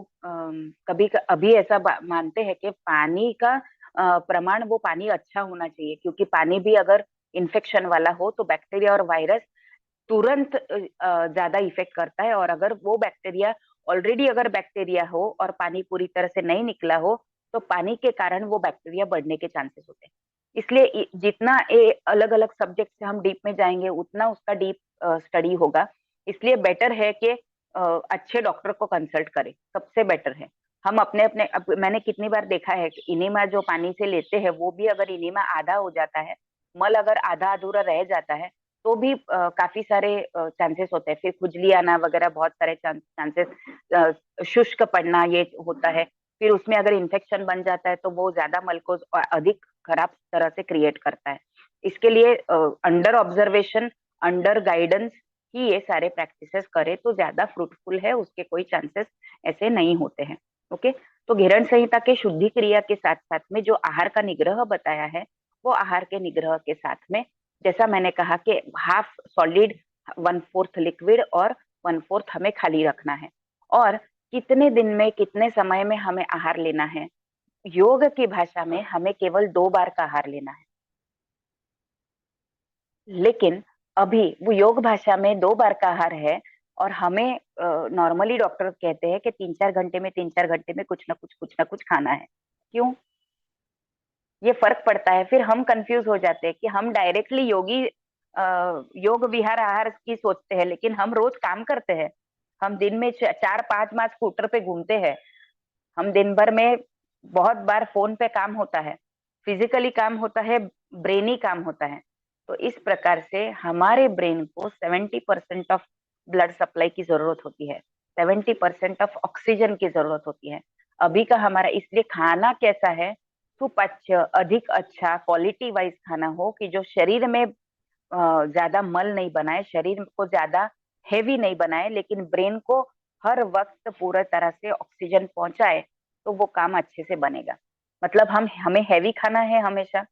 अभी ऐसा मानते हैं कि पानी का प्रमाण, वो पानी अच्छा होना चाहिए, क्योंकि पानी भी अगर इन्फेक्शन वाला हो तो बैक्टीरिया और वायरस तुरंत ज्यादा इफेक्ट करता है। और अगर वो बैक्टीरिया, ऑलरेडी अगर बैक्टीरिया हो और पानी पूरी तरह से नहीं निकला हो, तो पानी के कारण वो बैक्टीरिया बढ़ने के चांसेस होते हैं। इसलिए जितना अलग अलग सब्जेक्ट से हम डीप में जाएंगे, उतना उसका डीप स्टडी होगा। इसलिए बेटर है कि अच्छे डॉक्टर को कंसल्ट करें, सबसे बेटर है। हम अपने अपने, अब मैंने कितनी बार देखा है कि इनेमा जो पानी से लेते हैं, वो भी अगर इनेमा आधा हो जाता है, मल अगर आधा अधूरा रह जाता है, तो भी काफी सारे चांसेस होते हैं, फिर खुजली आना वगैरह, बहुत सारे चांसेस, शुष्क पड़ना ये होता है। फिर उसमें अगर इन्फेक्शन बन जाता है तो वो ज्यादा मल को अधिक खराब तरह से क्रिएट करता है। इसके लिए अंडर ऑब्जर्वेशन, अंडर गाइडेंस ही ये सारे प्रैक्टिसेस करे तो ज्यादा फ्रूटफुल है, उसके कोई चांसेस ऐसे नहीं होते हैं। ओके, तो घेरण संहिता के शुद्धि क्रिया के साथ साथ में जो आहार का निग्रह बताया है, वो आहार के निग्रह के साथ में, जैसा मैंने कहा कि हाफ सॉलिड, 1/4 लिक्विड और 1/4 हमें खाली रखना है। और कितने दिन में, कितने समय में हमें आहार लेना है, योग की भाषा में हमें केवल 2 बार का आहार लेना है, लेकिन अभी वो योग भाषा में 2 बार का आहार है और हमें नॉर्मली डॉक्टर कहते हैं कि 3-4 घंटे में कुछ ना कुछ खाना है। क्यों ये फर्क पड़ता है? फिर हम कंफ्यूज हो जाते हैं कि हम डायरेक्टली योग विहार आहार की सोचते हैं, लेकिन हम रोज काम करते हैं। हम दिन में 4-5 माह स्कूटर पे घूमते हैं। हम दिन भर में बहुत बार फोन पे काम होता है, फिजिकली काम होता है, ब्रेनी काम होता है। तो इस प्रकार से हमारे ब्रेन को 70% ऑफ ब्लड सप्लाई की जरूरत होती है, 70% ऑफ ऑक्सीजन की जरूरत होती है अभी का हमारा। इसलिए खाना कैसा है, सुपाच्य, अधिक अच्छा, क्वालिटी वाइज खाना हो कि जो शरीर में ज्यादा मल नहीं बनाए, शरीर को ज्यादा हेवी नहीं बनाए, लेकिन ब्रेन को हर वक्त पूरा तरह से ऑक्सीजन पहुंचाए, तो वो काम अच्छे से बनेगा। मतलब हम हमें हैवी खाना है हमेशा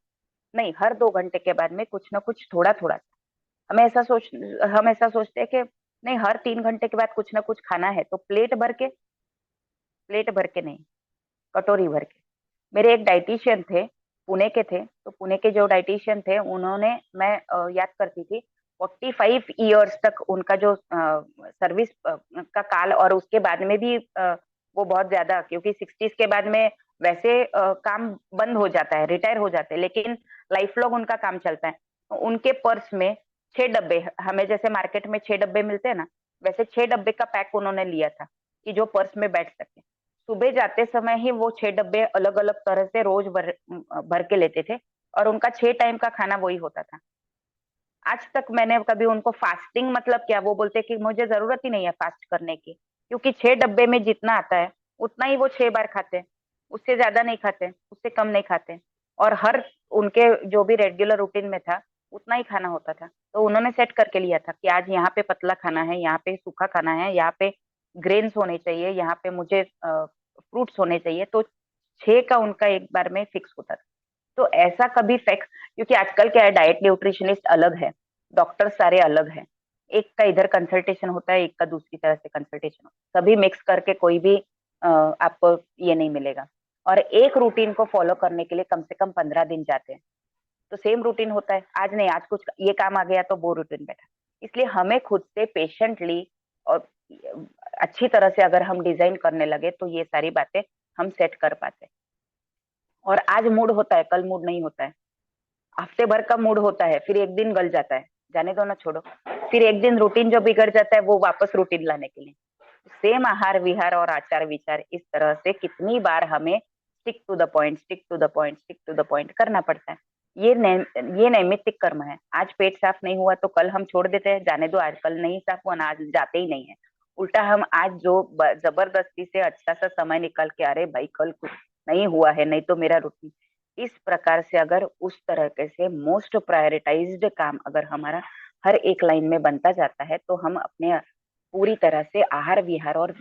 नहीं, हर 2 घंटे के बाद में कुछ ना कुछ थोड़ा थोड़ा। हम ऐसा सोचते हैं कि नहीं, हर 3 घंटे के बाद कुछ ना कुछ खाना है, तो प्लेट भर के नहीं, कटोरी भर के। मेरे एक डाइटिशियन थे, पुणे के थे, तो पुणे के जो डाइटिशियन थे उन्होंने, मैं याद करती थी, 45 ईयर्स तक उनका जो सर्विस का काल, और उसके बाद में भी वो बहुत ज्यादा, क्योंकि 60s के बाद में वैसे काम बंद हो जाता है, रिटायर हो जाते हैं, लेकिन लाइफ लॉन्ग उनका काम चलता है। तो उनके पर्स में 6 डब्बे, हमें जैसे मार्केट में 6 डब्बे मिलते हैं ना, वैसे 6 डब्बे का पैक उन्होंने लिया था कि जो पर्स में बैठ सके। सुबह जाते समय ही वो 6 डब्बे अलग अलग तरह से रोज भर के लेते थे, और उनका 6 टाइम का खाना वही होता था। आज तक मैंने कभी उनको फास्टिंग मतलब क्या, वो बोलते कि मुझे जरूरत ही नहीं है फास्ट करने की, क्योंकि 6 डब्बे में जितना आता है उतना ही वो 6 बार खाते हैं, उससे ज्यादा नहीं खाते, उससे कम नहीं खाते। और हर उनके जो भी रेगुलर रूटीन में था उतना ही खाना होता था। तो उन्होंने सेट करके लिया था कि आज यहाँ पे पतला खाना है, यहाँ पे सूखा खाना है, यहाँ पे ग्रेन्स होने चाहिए, यहाँ पे मुझे फ्रूट्स होने चाहिए। तो 6 का उनका एक बार में फिक्स होता था। तो ऐसा कभी फिक्स, क्योंकि आजकल क्या है, डाइट न्यूट्रिशनिस्ट अलग है, डॉक्टर सारे अलग है, एक का इधर कंसल्टेशन होता है, एक का दूसरी तरह से कंसल्टेशन होता है, सभी मिक्स करके कोई भी आपको ये नहीं मिलेगा। और एक रूटीन को फॉलो करने के लिए कम से कम 15 दिन जाते हैं। तो सेम रूटीन होता है, आज नहीं, आज कुछ ये काम आ गया तो वो रूटीन बैठा। इसलिए हमें खुद से पेशेंटली और अच्छी तरह से अगर हम डिजाइन करने लगे तो ये सारी बातें हम सेट कर पाते हैं। और आज मूड होता है, कल मूड नहीं होता है, हफ्ते भर का मूड होता है, फिर एक दिन गल जाता है, जाने दो ना, छोड़ो। फिर एक दिन रूटीन जो बिगड़ जाता है वो वापस रूटीन लाने के लिए सेम आहार विहार और आचार विचार, इस तरह से कितनी बार हमें stick to the point, stick to the point, stick to the point करना पड़ता है। ये नैमित्तिक कर्म है। आज पेट साफ नहीं हुआ तो कल हम छोड़ देते हैं, जाने दो, आज कल नहीं साफ हुआ ना, आज जाते ही नहीं है। उल्टा हम आज जो जबरदस्ती से अच्छा सा समय निकाल के, अरे भाई कल कुछ नहीं हुआ है, नहीं तो मेरा रूटीन, इस प्रकार से अगर उस तरह से मोस्ट प्रायोरिटाइज्ड काम अगर हमारा हर एक लाइन में बनता जाता है, तो हम अपने पूरी तरह से आहार विहार और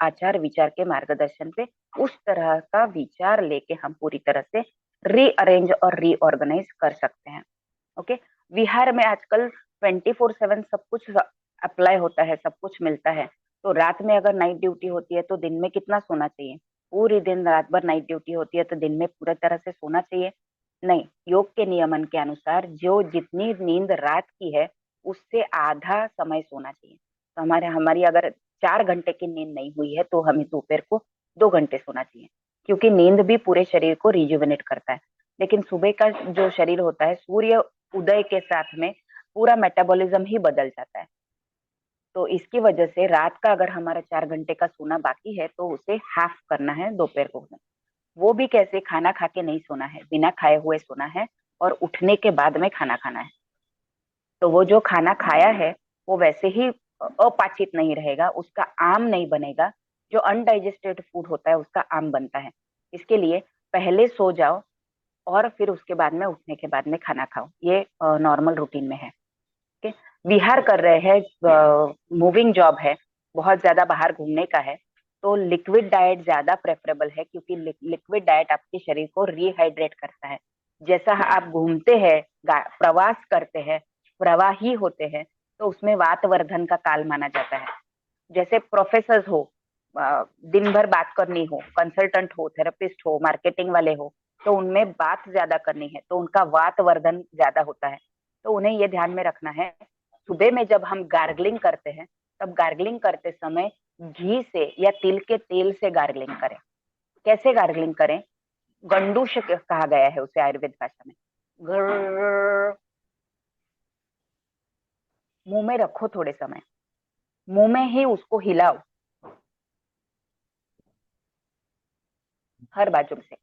आचार विचार के मार्गदर्शन पे उस तरह का विचार लेके हम पूरी तरह से रीअरेंज और रीऑर्गेनाइज कर सकते हैं। ओके, विहार में आजकल 24/7 सब कुछ अप्लाई होता है, सब कुछ मिलता है। तो रात में अगर नाइट ड्यूटी होती है तो दिन में कितना सोना चाहिए? पूरी दिन रात भर नाइट ड्यूटी होती है तो दिन में पूरी तरह से सोना चाहिए? नहीं, योग के नियमन के अनुसार जो जितनी नींद रात की है उससे आधा समय सोना चाहिए। तो हमारी अगर 4 घंटे की नींद नहीं हुई है तो हमें दोपहर को 2 घंटे सोना चाहिए, क्योंकि नींद भी पूरे शरीर को रिजुविनेट करता है। लेकिन सुबह का जो शरीर होता है, सूर्य उदय के साथ में पूरा मेटाबॉलिज्म ही बदल जाता है। तो इसकी वजह से रात का अगर हमारा 4 घंटे का सोना बाकी है तो उसे हाफ करना है दोपहर को। वो भी कैसे? खाना खा के नहीं सोना है, बिना खाए हुए सोना है, और उठने के बाद में खाना खाना है। तो वो जो खाना खाया है वो वैसे ही अपाचित नहीं रहेगा, उसका आम नहीं बनेगा। जो अनडाइजेस्टेड फूड होता है उसका आम बनता है। इसके लिए पहले सो जाओ और फिर उसके बाद में उठने के बाद में खाना खाओ, ये नॉर्मल रूटीन में है। ओके, विहार कर रहे हैं, मूविंग जॉब है, बहुत ज्यादा बाहर घूमने का है, तो लिक्विड डाइट ज्यादा प्रेफरेबल है, क्योंकि लिक्विड डाइट आपके शरीर को रिहाइड्रेट करता है। जैसा आप घूमते हैं, प्रवास करते हैं, प्रवाही होते हैं, तो उसमें वातवर्धन का काल माना जाता है। जैसे प्रोफेसर्स हो, दिन भर बात करनी हो, कंसल्टेंट हो, थेरेपिस्ट हो, मार्केटिंग वाले हो, तो उनमें बात ज्यादा करनी है तो उनका वात वर्धन ज्यादा होता है। तो उन्हें ये ध्यान में रखना है, सुबह में जब हम गार्गलिंग करते हैं तब गार्गलिंग करते समय घी से या तिल के तेल से गार्गलिंग करें। कैसे गार्गलिंग करें? गंडूश कहा गया है उसे आयुर्वेद भाषा में। ग्रर, मुंह में रखो थोड़े समय, मुंह में ही उसको हिलाओ हर बाजू से।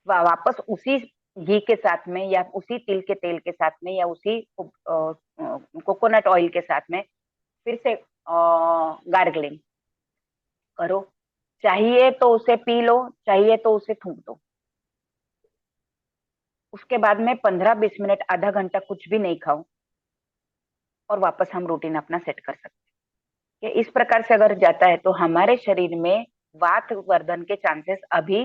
वापस उसी घी के साथ में या उसी तिल के तेल के साथ में या उसी कोकोनट ऑयल के साथ में फिर से गार्गलिंग करो। चाहिए तो उसे पी लो, चाहिए तो उसे थूक दो। उसके बाद में 15-20 मिनट, आधा घंटा कुछ भी नहीं खाओ और वापस हम रूटीन अपना सेट कर सकते हैं। इस प्रकार से अगर जाता है तो हमारे शरीर में वात वर्धन के चांसेस अभी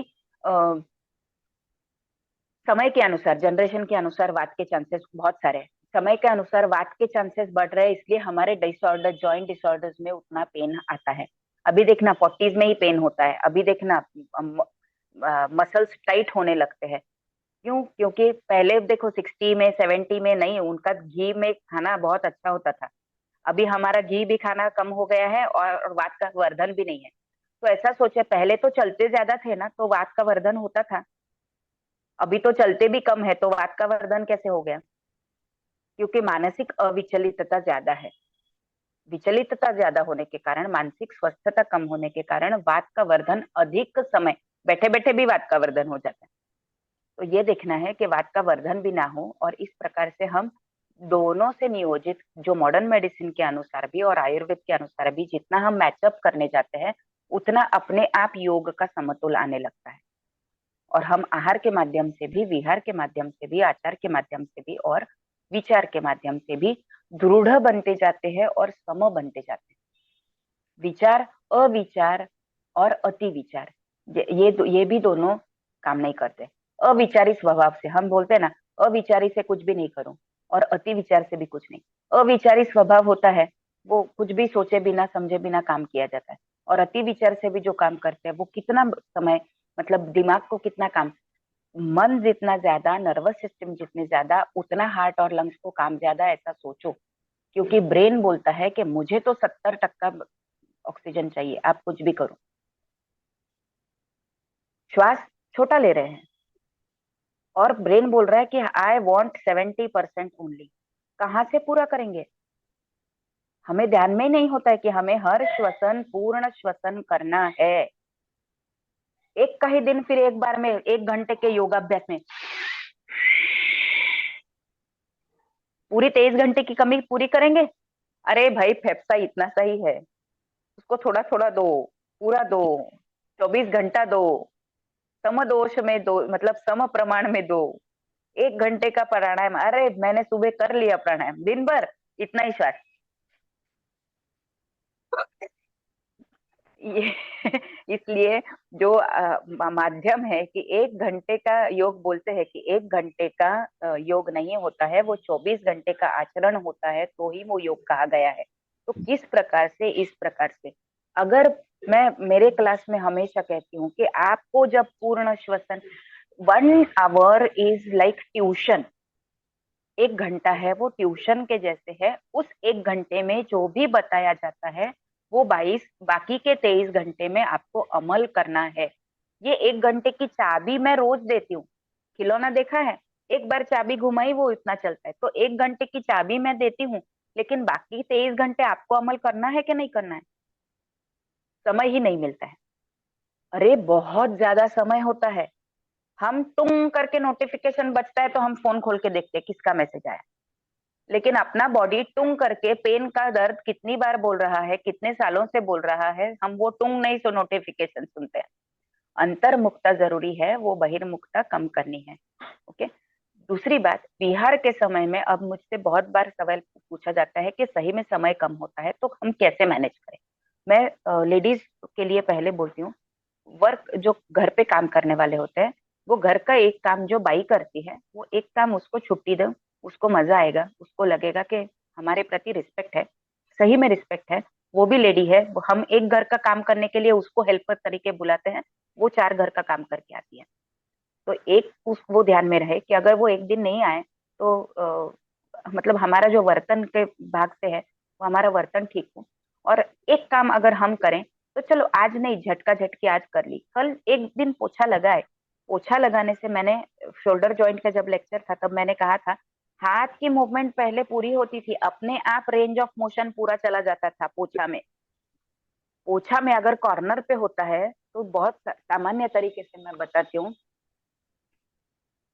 समय के अनुसार, जनरेशन के अनुसार वात के चांसेस बहुत सारे हैं। समय के अनुसार वात के चांसेस बढ़ रहे हैं, इसलिए हमारे डिसऑर्डर, जॉइंट डिसऑर्डर्स में उतना पेन आता है। अभी देखना 40s में ही पेन होता है, अभी देखना मसल्स टाइट होने लगते हैं। क्यों? क्योंकि पहले देखो 60 में 70 में नहीं, उनका घी में खाना बहुत अच्छा होता था। अभी हमारा घी भी खाना कम हो गया है और वात का वर्धन भी नहीं है। तो ऐसा सोचे, पहले तो चलते ज्यादा थे ना तो वात का वर्धन होता था, अभी तो चलते भी कम है तो वात का वर्धन कैसे हो गया? क्योंकि मानसिक अविचलितता ज्यादा है। विचलितता ज्यादा होने के कारण, मानसिक स्वस्थता कम होने के कारण वात का वर्धन अधिक समय, बैठे बैठे भी वात का वर्धन हो जाता है। तो ये देखना है कि वात का वर्धन भी ना हो। और इस प्रकार से हम दोनों से नियोजित, जो मॉडर्न मेडिसिन के अनुसार भी और आयुर्वेद के अनुसार भी जितना हम मैचअप करने जाते हैं, उतना अपने आप योग का समतोल आने लगता है। और हम आहार के माध्यम से भी, विहार के माध्यम से भी, आचार के माध्यम से भी और विचार के माध्यम से भी दृढ़ बनते जाते हैं और सम बनते जाते हैं। विचार, अविचार और अति विचार, ये भी दोनों काम नहीं करते। अविचारी स्वभाव से, हम बोलते हैं ना, अविचारी से कुछ भी नहीं करो, और अति विचार से भी कुछ नहीं। अविचारी स्वभाव होता है, वो कुछ भी सोचे बिना समझे बिना काम किया जाता है। और अति विचार से भी जो काम करते हैं वो कितना समय, मतलब दिमाग को कितना काम, मन जितना ज्यादा, नर्वस सिस्टम जितने ज्यादा, उतना हार्ट और लंग्स को काम ज्यादा, ऐसा सोचो। क्योंकि ब्रेन बोलता है कि मुझे तो 70% ऑक्सीजन चाहिए, आप कुछ भी करो। श्वास छोटा ले रहे हैं और ब्रेन बोल रहा है कि आई वॉन्ट 70% ओनली। कहाँ से पूरा करेंगे? हमें ध्यान में ही नहीं होता है कि हमें हर श्वसन पूर्ण श्वसन करना है। एक का ही दिन, फिर एक बार में 1 घंटे के योगाभ्यास में पूरी 23 घंटे की कमी पूरी करेंगे? अरे भाई, फेफसा इतना सही है, उसको थोड़ा थोड़ा दो, पूरा दो, 24 घंटा दो, समदोष में दो, मतलब सम प्रमाण में दो। 1 घंटे का प्राणायाम, अरे मैंने सुबह कर लिया प्राणायाम, दिन भर इतना ही श्वास। ये इसलिए जो माध्यम है कि 1 घंटे का योग, बोलते हैं कि 1 घंटे का योग नहीं होता है, वो 24 घंटे का आचरण होता है, तो ही वो योग कहा गया है। तो किस प्रकार से, इस प्रकार से, अगर मैं मेरे क्लास में हमेशा कहती हूँ कि आपको जब पूर्ण श्वसन, 1 आवर इज लाइक ट्यूशन, 1 घंटा है वो ट्यूशन के जैसे है। उस 1 घंटे में जो भी बताया जाता है वो 22, बाकी के 23 घंटे में आपको अमल करना है। ये 1 घंटे की चाबी मैं रोज देती हूँ। खिलौना देखा है, एक बार चाबी घुमाई वो इतना चलता है, तो 1 घंटे की चाबी मैं देती हूँ, लेकिन बाकी 23 घंटे आपको अमल करना है कि नहीं करना है? समय ही नहीं मिलता है। अरे बहुत ज्यादा समय होता है। हम टुंग करके नोटिफिकेशन बजता है तो हम फोन खोल के देखते हैं किसका मैसेज आया, लेकिन अपना बॉडी टुंग करके पेन का दर्द कितनी बार बोल रहा है, कितने सालों से बोल रहा है, हम वो टुंग नहीं तो नोटिफिकेशन सुनते हैं। अंतर्मुखता जरूरी है, वो बहिर्मुखता कम करनी है। ओके। दूसरी बात, बिहार के समय में अब मुझसे बहुत बार सवाल पूछा जाता है कि सही में समय कम होता है तो हम कैसे मैनेज करें। मैं लेडीज के लिए पहले बोलती हूँ, वर्क, जो घर पे काम करने वाले होते हैं, वो घर का एक काम जो बाई करती है, वो एक काम उसको छुट्टी दो, उसको मजा आएगा, उसको लगेगा कि हमारे प्रति रिस्पेक्ट है, सही में रिस्पेक्ट है। वो भी लेडी है, हम एक घर का काम करने के लिए उसको हेल्पर तरीके बुलाते हैं, वो 4 घर का काम करके आती है। तो एक उस वो ध्यान में रहे कि अगर वो एक दिन नहीं आए तो मतलब हमारा जो वर्तन के भाग से है वो हमारा वर्तन ठीक हो। और एक काम अगर हम करें तो चलो आज नहीं, झटका झटकी आज कर ली, कल एक दिन पोछा लगाए। पोछा लगाने से मैंने शोल्डर जॉइंट का जब लेक्चर था तब मैंने कहा था, हाथ की मूवमेंट पहले पूरी होती थी, अपने आप रेंज ऑफ मोशन पूरा चला जाता था पोछा में। पोछा में अगर कॉर्नर पे होता है तो बहुत सामान्य तरीके से मैं बताती हूँ,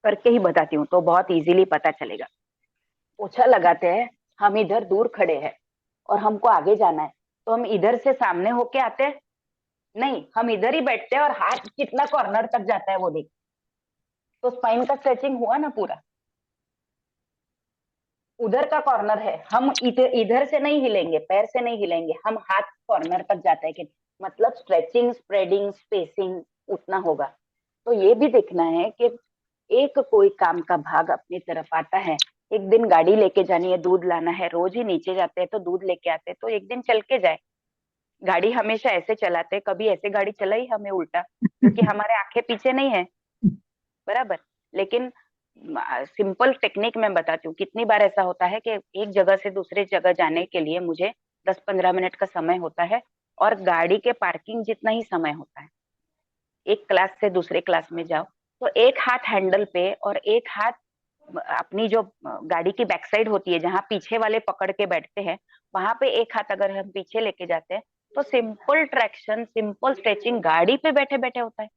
करके ही बताती हूँ तो बहुत इजीली पता चलेगा। पोछा लगाते हैं, हम इधर दूर खड़े हैं और हमको आगे जाना है, तो हम इधर से सामने होके आते हैं नहीं, हम इधर ही बैठते हैं और हाथ कितना कॉर्नर तक जाता है वो देख। तो स्पाइन का स्ट्रेचिंग हुआ ना पूरा। उधर का कॉर्नर है, हम इधर इधर से नहीं हिलेंगे, पैर से नहीं हिलेंगे, हम हाथ कॉर्नर तक जाता है कि मतलब स्ट्रेचिंग, स्प्रेडिंग, स्पेसिंग उतना होगा। तो ये भी देखना है कि एक कोई काम का भाग अपनी तरफ आता है। एक दिन गाड़ी लेके जानी है, दूध लाना है, रोज ही नीचे जाते हैं तो दूध लेके आते हैं, तो एक दिन चल के जाए। गाड़ी हमेशा ऐसे चलाते, कभी ऐसे गाड़ी चलाई हमें उल्टा, क्योंकि हमारे आंखें पीछे नहीं है, बराबर। लेकिन सिंपल टेक्निक मैं बताती हूँ, कितनी बार ऐसा होता है कि एक जगह से दूसरे जगह जाने के लिए मुझे 10-15 मिनट का समय होता है और गाड़ी के पार्किंग जितना ही समय होता है। एक क्लास से दूसरे क्लास में जाओ तो एक हाथ हैंडल पे और एक हाथ अपनी जो गाड़ी की बैक साइड होती है जहाँ पीछे वाले पकड़ के बैठते हैं, वहां पे एक हाथ अगर हम पीछे लेके जाते हैं तो सिंपल ट्रैक्शन, सिंपल स्ट्रेचिंग गाड़ी पे बैठे बैठे होता है।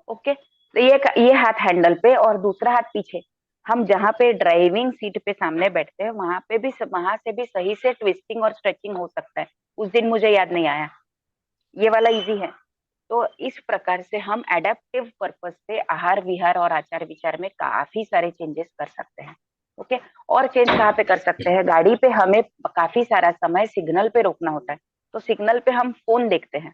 ओके, तो ये हाथ हैंडल पे और दूसरा हाथ पीछे। हम जहाँ पे ड्राइविंग सीट पे सामने बैठते हैं वहां पे भी, वहां से भी सही से ट्विस्टिंग और स्ट्रेचिंग हो सकता है। उस दिन मुझे याद नहीं आया, ये वाला इजी है। तो इस प्रकार से हम एडेप्टिव पर्पस से आहार विहार और आचार विचार में काफी सारे चेंजेस कर सकते हैं। ओके, और चेंज कहाँ पे कर सकते हैं? गाड़ी पे हमें काफी सारा समय सिग्नल पे रोकना होता है, तो सिग्नल पे हम फोन देखते हैं।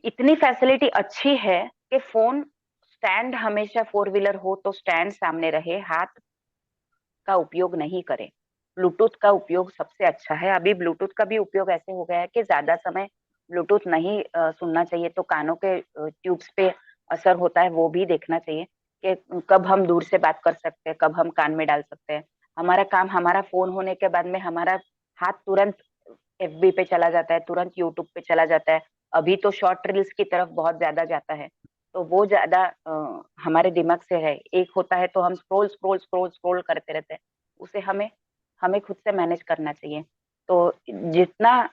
इतनी फैसिलिटी अच्छी है कि फोन स्टैंड हमेशा फोर व्हीलर हो तो स्टैंड सामने रहे, हाथ का उपयोग नहीं करें। ब्लूटूथ का उपयोग सबसे अच्छा है। अभी ब्लूटूथ का भी उपयोग ऐसे हो गया है कि ज्यादा समय ब्लूटूथ नहीं सुनना चाहिए, तो कानों के ट्यूब्स पे असर होता है, वो भी देखना चाहिए कि कब हम दूर से बात कर सकते हैं, कब हम कान में डाल सकते हैं। हमारा काम, हमारा फोन होने के बाद में हमारा हाथ तुरंत एफबी पे चला जाता है, तुरंत यूट्यूब पे चला जाता है। अभी तो शॉर्ट रील्स की तरफ बहुत ज्यादा जाता है, तो वो ज्यादा हमारे दिमाग से है। एक होता है तो हम स्क्रोल स्क्रोल स्क्रोल स्क्रोल करते रहते हैं, उसे हमें हमें खुद से मैनेज करना चाहिए। तो जितना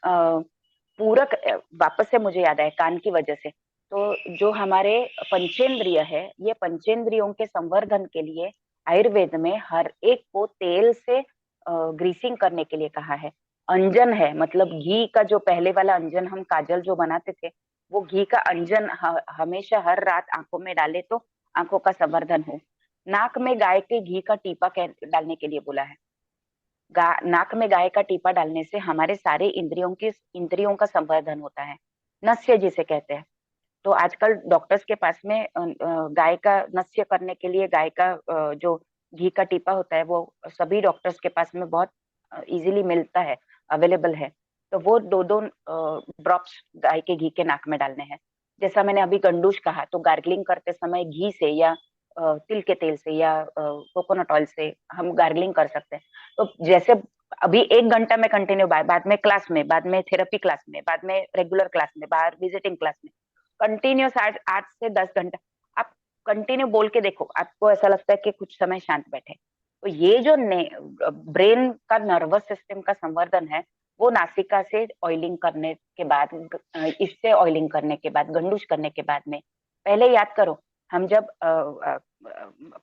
पूरक, वापस से मुझे याद आया कान की वजह से, तो जो हमारे पंचेंद्रिय है, ये पंचेंद्रियों के संवर्धन के लिए आयुर्वेद में हर एक को तेल से ग्रीसिंग करने के लिए कहा है। अंजन है, मतलब घी का जो पहले वाला अंजन हम काजल जो बनाते थे, वो घी का अंजन हमेशा हर रात आंखों में डाले तो आंखों का संवर्धन हो। नाक में गाय के घी का टीपा डालने के लिए बोला है। नाक में गाय का टीपा डालने से हमारे सारे इंद्रियों का संवर्धन होता है, नस्य जिसे कहते हैं। तो आजकल डॉक्टर्स के पास में गाय का नस्य करने के लिए गाय का जो घी का टीपा होता है वो सभी डॉक्टर्स के पास में बहुत इजीली मिलता है, अवेलेबल है। तो वो दो दो ड्रॉप्स गाय के घी के नाक में डालने हैं। जैसा मैंने अभी गंडूश कहा, तो गार्गलिंग करते समय घी से या तिल के तेल से या कोकोनट ऑयल से हम गार्गलिंग कर सकते हैं। तो जैसे अभी 1 घंटा में कंटिन्यू, बाद में क्लास में, बाद में थेरेपी क्लास में, बाद में रेगुलर क्लास में, बाहर विजिटिंग क्लास में, कंटिन्यूस 8 से 10 घंटा आप कंटिन्यू बोल के देखो, आपको ऐसा लगता है कि कुछ समय शांत बैठे। तो ये जो ब्रेन का नर्वस सिस्टम का संवर्धन है, वो नासिका से ऑयलिंग करने के बाद, इससे ऑयलिंग करने के बाद, गंडूश करने के बाद में, पहले याद करो, हम जब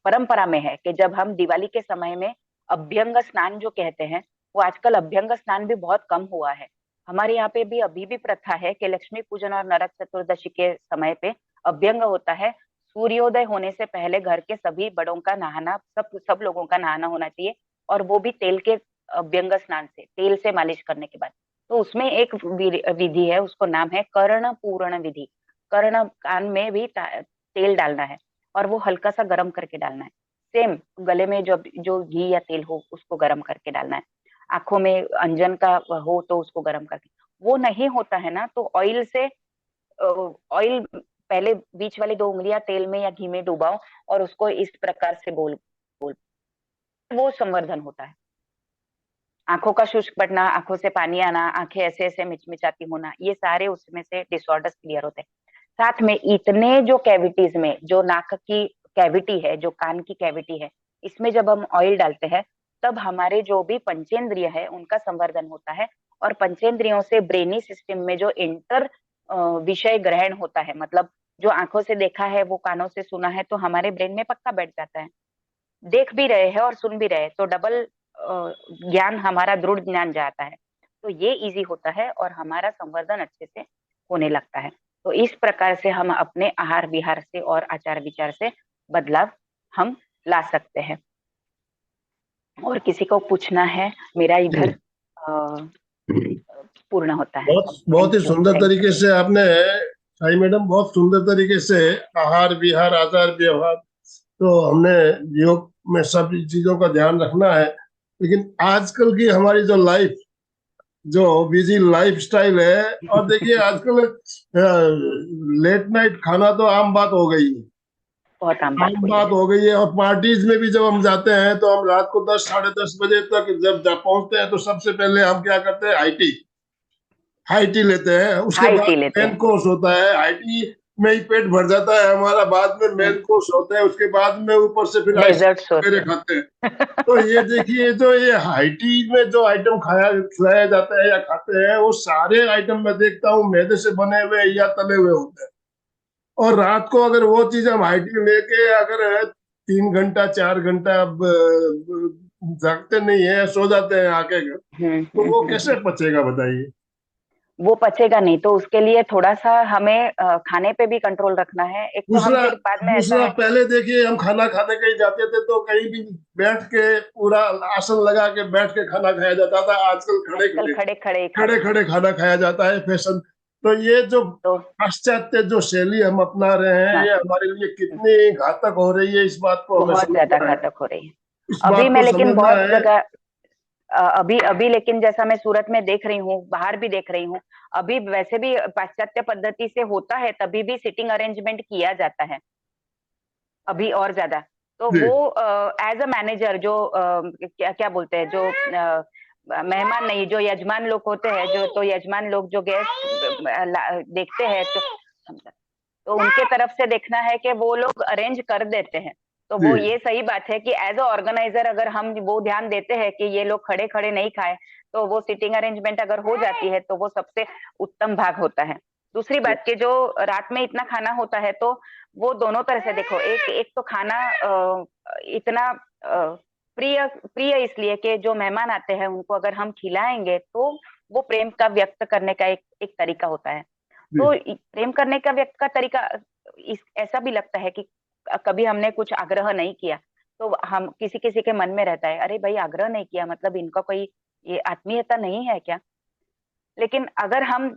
परंपरा में है कि जब हम दिवाली के समय में अभ्यंग स्नान जो कहते हैं, वो आजकल अभ्यंग स्नान भी बहुत कम हुआ है। हमारे यहाँ पे भी अभी भी प्रथा है कि लक्ष्मी पूजन और नरक चतुर्दशी के समय पे अभ्यंग होता है। सूर्योदय होने से पहले घर के सभी बड़ों का नहाना, सब लोगों का नहाना होना चाहिए, और वो भी तेल के अभ्यंग स्नान से, तेल से मालिश करने के बाद। तो उसमें एक विधि है, उसको नाम है कर्ण पूर्ण विधि। कर्ण, कान में भी तेल डालना है और वो हल्का सा गर्म करके डालना है। सेम गले में जो जो घी या तेल हो उसको गर्म करके डालना है। आंखों में अंजन का हो तो उसको गर्म करके, वो नहीं होता है ना, तो ऑयल से ऑयल पहले बीच वाली 2 उंगलियां तेल में या घी में डुबाओ और उसको इस प्रकार से गोल गोल, वो संवर्धन होता है। आंखों का शुष्क पड़ना, आंखों से पानी आना, आंखें ऐसे ऐसे मिचमिचाती होना, ये सारे उसमें से डिसऑर्डर्स क्लियर होते हैं। साथ में इतने जो कैविटीज में, जो नाक की कैविटी है, जो कान की कैविटी है, इसमें जब हम ऑयल डालते हैं तब हमारे जो भी पंचेंद्रिय है उनका संवर्धन होता है, और पंचेंद्रियों से ब्रेनी सिस्टम में जो इंटर विषय ग्रहण होता है, मतलब जो आंखों से देखा है वो कानों से सुना है तो हमारे ब्रेन में पक्का बैठ जाता है। देख भी रहे हैं और सुन भी रहे हैं तो डबल ज्ञान, हमारा दृढ़ ज्ञान जाता है, तो ये इजी होता है और हमारा संवर्धन अच्छे से होने लगता है। तो इस प्रकार से हम अपने आहार विहार से और आचार विचार से बदलाव हम ला सकते हैं। और किसी को पूछना है, मेरा इधर पूर्ण होता है। बहुत ही थैंक यू, सुंदर थैंक तरीके से आपने, साई मैडम, बहुत सुंदर तरीके से आहार विहार आचार व्यवहार, तो हमने योग में सब चीजों का ध्यान रखना है। लेकिन आजकल की हमारी जो लाइफ, जो बिजी लाइफ स्टाइल है, और देखिए आजकल लेट नाइट खाना तो आम बात हो गई है, बहुत आम बात आम हुई बात है। हो गई है। और पार्टीज में भी जब हम जाते हैं तो हम रात को 10 साढ़े 10 बजे तक जब पहुंचते हैं तो सबसे पहले हम क्या करते हैं, हाई टी लेते हैं। उसके हाई बाद टी लेते मेन हैं। कोर्स होता है, हाई टी में ही पेट भर जाता है हमारा, बाद में मेन कोर्स होता है, उसके बाद में ऊपर से फिर डेजर्ट्स आइसक्रीम होते वगैरह खाते हैं। तो ये देखिए, जो ये हाई टी में जो आइटम खाया खिलाया जाता है या खाते हैं, वो सारे आइटम मैं देखता हूँ मैदे से बने हुए या तले हुए होते हैं। और रात को अगर वो चीज हम हाई टी लेके अगर 3 घंटा 4 घंटा जागते नहीं है, सो जाते हैं आके, तो वो कैसे हम्म। पचेगा बताइए। वो पचेगा नहीं, तो उसके लिए थोड़ा सा हमें खाने पे भी कंट्रोल रखना है। एक तो हम दूसरा फिर बाद में ऐसा दूसरा है कि पहले देखिए, हम खाना खाने कहीं जाते थे तो कहीं भी बैठ के, पूरा आसन लगा के बैठ के खाना खाया जाता था। आजकल खड़े आजकल खड़े खड़े खड़े ही खड़े खाते हैं। खड़े खाना खाया जाता है, फैशन। तो ये जो तो पाश्चात्य जो शैली हम अपना रहे हैं, हाँ, ये हमारे लिए कितनी घातक हो रही है, इस बात को हमें बहुत ज्यादा समझना है। घातक हो रही है। इस अभी बात मैं को लेकिन समझना बहुत है। जगह अभी अभी लेकिन जैसा मैं सूरत में देख रही हूँ, बाहर भी देख रही हूँ, अभी वैसे भी पाश्चात्य पद्धति से होता है, तभी भी सिटिंग अरेंजमेंट किया जाता है अभी और ज्यादा। तो जी वो एज अ मैनेजर, जो क्या क्या बोलते हैं, जो मेहमान नहीं, जो यजमान लोग होते हैं, जो तो यजमान लोग जो गेस्ट देखते हैं, तो उनके तरफ से देखना है कि वो लोग अरेंज कर देते हैं। तो जी वो ये सही बात है कि एज अ ऑर्गेनाइजर अगर हम वो ध्यान देते हैं कि ये लोग खड़े खड़े नहीं खाए, तो वो सिटिंग अरेंजमेंट अगर हो जाती है तो वो सबसे उत्तम भाग होता है। दूसरी बात कि जो रात में इतना खाना होता है, तो वो दोनों तरह से देखो। एक एक तो खाना इतना प्रिय प्रिय इसलिए कि जो मेहमान आते हैं उनको अगर हम खिलाएंगे तो वो प्रेम का व्यक्त करने का एक एक तरीका होता है। जी तो प्रेम करने का व्यक्त का तरीका ऐसा भी लगता है कि कभी हमने कुछ आग्रह नहीं किया तो हम किसी किसी के मन में रहता है, अरे भाई आग्रह नहीं किया मतलब इनका कोई ये आत्मीयता नहीं है क्या। लेकिन अगर हम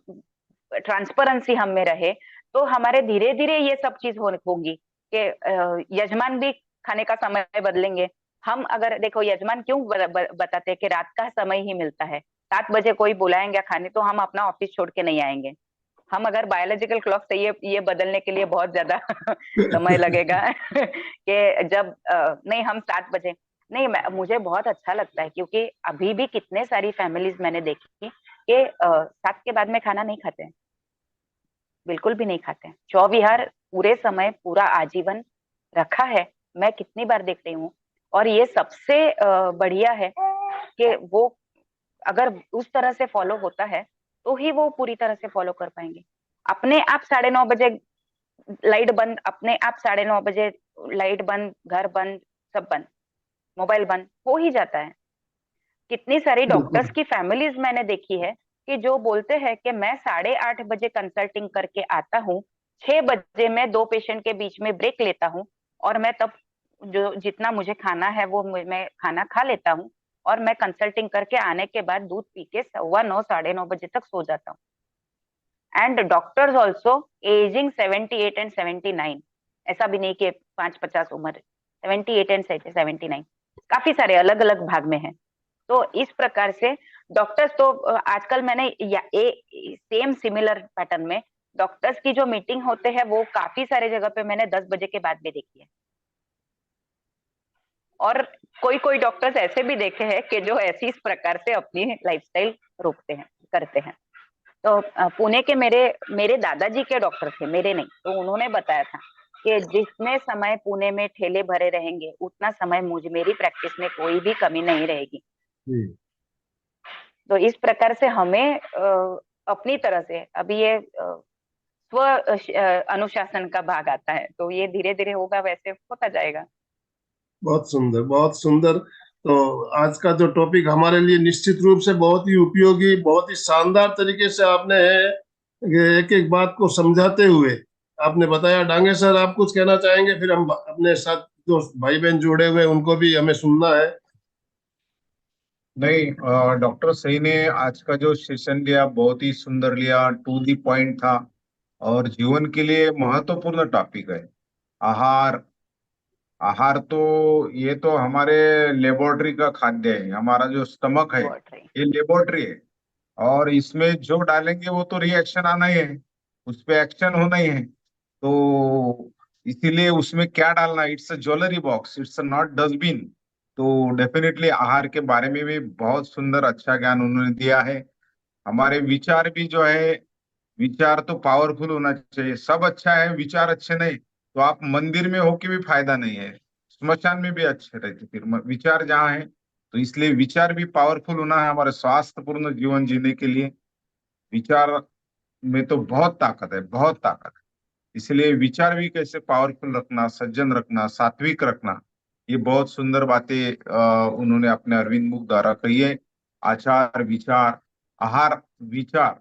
ट्रांसपेरेंसी हम में रहे तो हमारे धीरे धीरे ये सब चीज होगी कि यजमान भी खाने का समय बदलेंगे। हम अगर देखो, यजमान क्यों बताते हैं कि रात का समय ही मिलता है, 7 बजे कोई बुलाएंगे खाने तो हम अपना ऑफिस छोड़ के नहीं आएंगे। हम अगर बायोलॉजिकल क्लॉक से ये बदलने के लिए बहुत ज्यादा समय लगेगा कि जब नहीं हम 7 बजे नहीं। मुझे बहुत अच्छा लगता है क्योंकि अभी भी कितने सारी फैमिलीज मैंने देखी कि 7 के बाद में खाना नहीं खाते हैं, बिल्कुल भी नहीं खाते हैं। चौविहार पूरे समय पूरा आजीवन रखा है, मैं कितनी बार देख रही हूँ। और ये सबसे बढ़िया है कि वो अगर उस तरह से फॉलो होता है तो ही वो पूरी तरह से फॉलो कर पाएंगे। अपने आप 9:30 बजे लाइट बंद, अपने आप 9:30 बजे लाइट बंद, घर बंद, सब बंद, मोबाइल बंद हो ही जाता है। कितनी सारी डॉक्टर्स बिल्कुल। की फैमिलीज मैंने देखी है कि जो बोलते हैं कि मैं 8:30 बजे कंसल्टिंग करके आता हूँ, 6 बजे मैं 2 पेशेंट के बीच में ब्रेक लेता हूँ और मैं तब जो जितना मुझे खाना है वो मैं खाना खा लेता हूँ और मैं कंसल्टिंग करके आने के बाद दूध पी के 9:15 9:30 बजे तक सो जाता हूँ। And doctors also ageing 78 and 79, ऐसा भी नहीं कि 5-50 उम्र, 78 एंड 79, काफी सारे अलग अलग भाग में है। तो इस प्रकार से डॉक्टर्स तो आजकल मैंने सेम सिमिलर पैटर्न में डॉक्टर्स की जो मीटिंग होते हैं वो काफी सारे जगह पे मैंने 10 बजे के बाद भी देखी है। और कोई कोई डॉक्टर्स ऐसे भी देखे हैं कि जो ऐसी इस प्रकार से अपनी लाइफस्टाइल रोकते हैं, करते हैं। तो पुणे के मेरे मेरे दादाजी के डॉक्टर थे, मेरे नहीं, तो उन्होंने बताया था कि जितने समय पुणे में ठेले भरे रहेंगे उतना समय मेरी प्रैक्टिस में कोई भी कमी नहीं रहेगी। तो इस प्रकार से हमें अपनी तरह से अभी ये स्व अनुशासन का भाग आता है, तो ये धीरे धीरे होगा, वैसे होता जाएगा। बहुत सुंदर, बहुत सुंदर। तो आज का जो टॉपिक हमारे लिए निश्चित रूप से बहुत ही उपयोगी, बहुत ही शानदार तरीके से आपने एक एक बात को समझाते हुए आपने बताया। डांगे सर, आप कुछ कहना चाहेंगे? फिर हम अपने साथ जो भाई बहन जुड़े हुए उनको भी हमें सुनना है। नहीं, डॉक्टर सही ने आज का जो सेशन लिया बहुत ही सुंदर लिया, टू दी पॉइंट था और जीवन के लिए महत्वपूर्ण टॉपिक है। आहार, आहार तो ये तो हमारे लेबोरेटरी का खाद्य है। हमारा जो स्टमक है ये लेबोरेटरी है और इसमें जो डालेंगे वो तो रिएक्शन आना ही है, उस पे एक्शन होना ही है। तो इसीलिए उसमें क्या डालना, it's a jewellery box, it's a not dustbin. तो डेफिनेटली आहार के बारे में भी बहुत सुंदर अच्छा ज्ञान उन्होंने दिया है। हमारे विचार भी जो है, विचार तो पावरफुल होना चाहिए। सब अच्छा है, विचार अच्छे नहीं तो आप मंदिर में होके भी फायदा नहीं है, स्मशान में भी अच्छे रहते फिर विचार जहाँ है। तो इसलिए विचार भी पावरफुल होना है हमारे स्वास्थ्यपूर्ण जीवन जीने के लिए। विचार में तो बहुत ताकत है, बहुत ताकत है। इसलिए विचार भी कैसे पावरफुल रखना, सज्जन रखना, सात्विक रखना, ये बहुत सुंदर बातें उन्होंने अपने अरविंद मुख द्वारा कही है। आचार विचार, आहार विचार,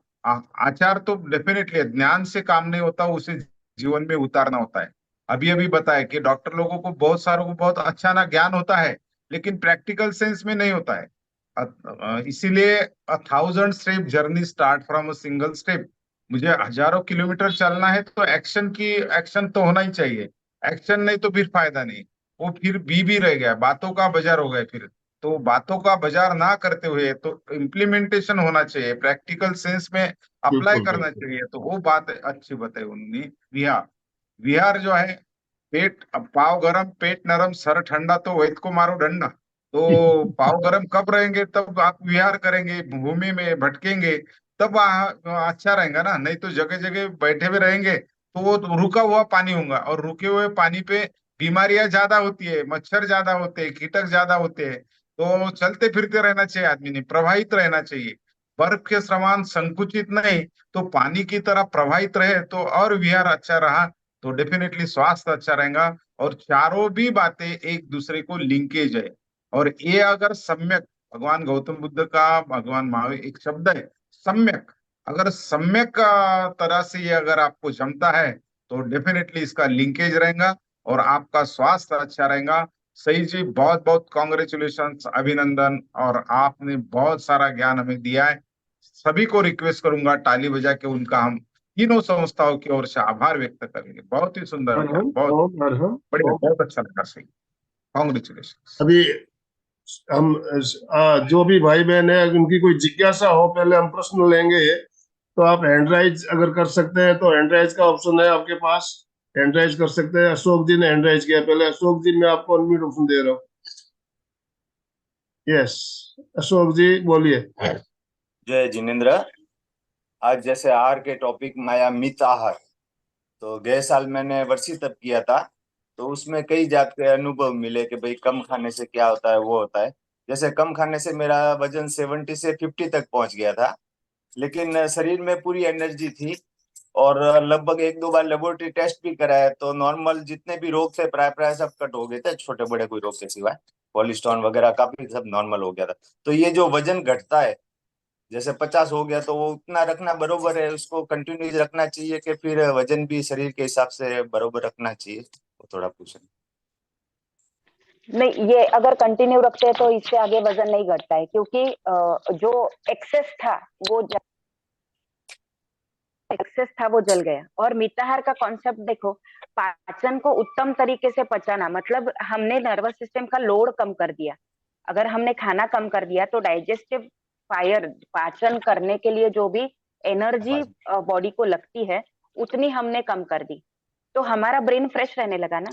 आचार तो डेफिनेटली ज्ञान से काम नहीं होता, उसे जीवन में उतारना होता है। अभी अभी बताया कि डॉक्टर लोगों को बहुत सारों को बहुत अच्छा ना ज्ञान होता है लेकिन प्रैक्टिकल सेंस में नहीं होता है। इसीलिए 1,000 step journey start from a single step. मुझे हजारों किलोमीटर चलना है तो एक्शन तो होना ही चाहिए। एक्शन नहीं तो फिर फायदा नहीं, वो फिर भी रह गया, बातों का बाजार हो गया फिर। तो बातों का बाजार ना करते हुए तो इम्प्लीमेंटेशन होना चाहिए, प्रैक्टिकल सेंस में अप्लाई बिल्कुल करना बिल्कुल। चाहिए। तो वो बात अच्छी बताई उन्होंने। विहार, विहार जो है, पेट अब पाव गरम पेट नरम सर ठंडा तो वैद को मारो डंडा। तो पाव गरम कब रहेंगे, तब आप विहार करेंगे, भूमि में भटकेंगे, तब अच्छा रहेगा ना। नहीं तो जगह जगह बैठे हुए रहेंगे तो वो रुका हुआ पानी होगा और रुके हुए पानी पे बीमारियां ज्यादा होती है, मच्छर ज्यादा होते हैं, कीटक ज्यादा होते हैं। तो चलते फिरते रहना चाहिए, आदमी ने प्रवाहित रहना चाहिए, बर्फ के समान संकुचित नहीं, तो पानी की तरह प्रवाहित रहे तो और विहार अच्छा रहा तो डेफिनेटली स्वास्थ्य अच्छा रहेगा। और चारों भी बातें एक दूसरे को लिंकेज है। और ये अगर सम्यक, भगवान गौतम बुद्ध का, भगवान महावीर एक शब्द है सम्यक, अगर सम्यक तरह से ये अगर आपको जमता है तो डेफिनेटली इसका लिंकेज रहेगा और आपका स्वास्थ्य अच्छा रहेगा। सही जी, बहुत बहुत कॉन्ग्रेचुलेशन, अभिनंदन। और आपने बहुत सारा ज्ञान हमें दिया है। सभी को रिक्वेस्ट करूंगा ताली बजा के उनका हम तीनों संस्थाओं की ओर से आभार व्यक्त करेंगे। बहुत ही सुंदर ज्ञान, अरहम, बहुत ओम अरहम, बढ़िया, ओम। बहुत अच्छा लगा। सही, कॉन्ग्रेचुलेशन। अभी हम जो भी भाई बहन है उनकी कोई जिज्ञासा हो, पहले हम प्रश्न लेंगे। तो आप हैंड राइज अगर कर सकते हैं तो हैंड राइज का ऑप्शन है आपके पास, हैंड राइज कर सकते हैं। अशोक जी ने हैंड राइज किया पहले। अशोक जी, मैं आपको अनम्यूट ऑप्शन दे रहा हूँ। यस, अशोक जी बोलिए। जय जिनेन्द्र। आज जैसे आहार के टॉपिक में आया मित आहार, तो गए साल मैंने वर्षी तप किया था, तो उसमें कई जात के अनुभव मिले कि भाई कम खाने से क्या होता है, वो होता है। जैसे कम खाने से मेरा वजन 70 से 50 तक पहुंच गया था, लेकिन शरीर में पूरी एनर्जी थी। और लगभग 1-2 बार लेबोरेटरी टेस्ट भी कराया तो नॉर्मल जितने भी रोग थे प्राय प्राय सब कट हो गए थे, छोटे बड़े कोई रोग के सिवाय। कोलेस्ट्रॉल वगैरह काफी सब नॉर्मल हो गया था। तो ये जो वजन घटता है, जैसे 50 हो गया तो वो उतना रखना बरोबर है, उसको कंटिन्यूज रखना चाहिए कि फिर वजन भी शरीर के हिसाब से बरोबर रखना चाहिए? वो थोड़ा पूछना। नहीं, ये अगर कंटिन्यू रखते हैं तो इससे आगे वजन नहीं घटता है, क्योंकि जो एक्सेस था वो जल गया। और मिताहार का कॉन्सेप्ट देखो, पाचन को उत्तम तरीके से पचाना, मतलब हमने नर्वस सिस्टम का लोड कम कर दिया। अगर हमने खाना कम कर दिया तो डाइजेस्टिव फायर, पाचन करने के लिए जो भी एनर्जी बॉडी को लगती है उतनी हमने कम कर दी, तो हमारा ब्रेन फ्रेश रहने लगा ना।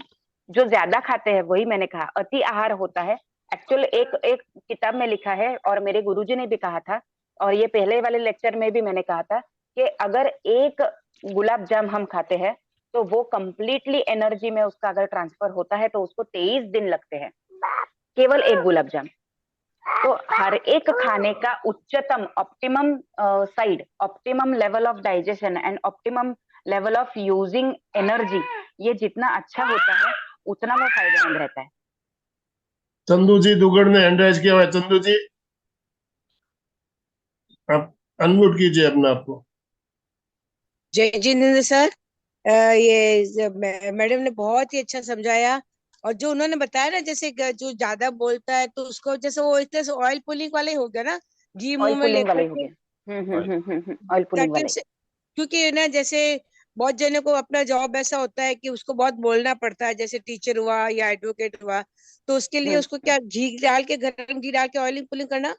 जो ज्यादा खाते हैं, वही मैंने कहा, अति आहार होता है। एक्चुअल एक एक किताब में लिखा है और मेरे गुरुजी ने भी कहा था, और ये पहले वाले लेक्चर में भी मैंने कहा था कि अगर एक गुलाब जाम हम खाते हैं तो वो कंप्लीटली एनर्जी में उसका अगर ट्रांसफर होता है तो उसको 23 दिन लगते हैं, केवल एक गुलाब जाम। तो हर एक खाने का उच्चतम optimum side, optimum level of digestion and optimum level of using energy, ये जितना अच्छा होता है उतना वो फायदेमंद रहता है। चंदू जी दुगड़ ने हैंड राइज किया हुआ है। चंदू जी आप अनम्यूट कीजिए अपने आप को। जय जिनेंद्र सर, ये मैडम ने बहुत ही अच्छा समझाया। और जो उन्होंने बताया ना, जैसे जो ज्यादा बोलता है तो उसको, जैसे वो इतने से ऑयल पुलिंग वाले हो गया ना, घी ऑयल मुंह में पुलिंग वाले लेकर हो के। गए। ऑयल पुलिंग वाले। क्योंकि ना, जैसे बहुत जनों को अपना जॉब ऐसा होता है कि उसको बहुत बोलना पड़ता है, जैसे टीचर हुआ या एडवोकेट हुआ, तो उसके लिए उसको क्या घी डाल के, गरम घी डाल के ऑयलिंग पुलिंग करना।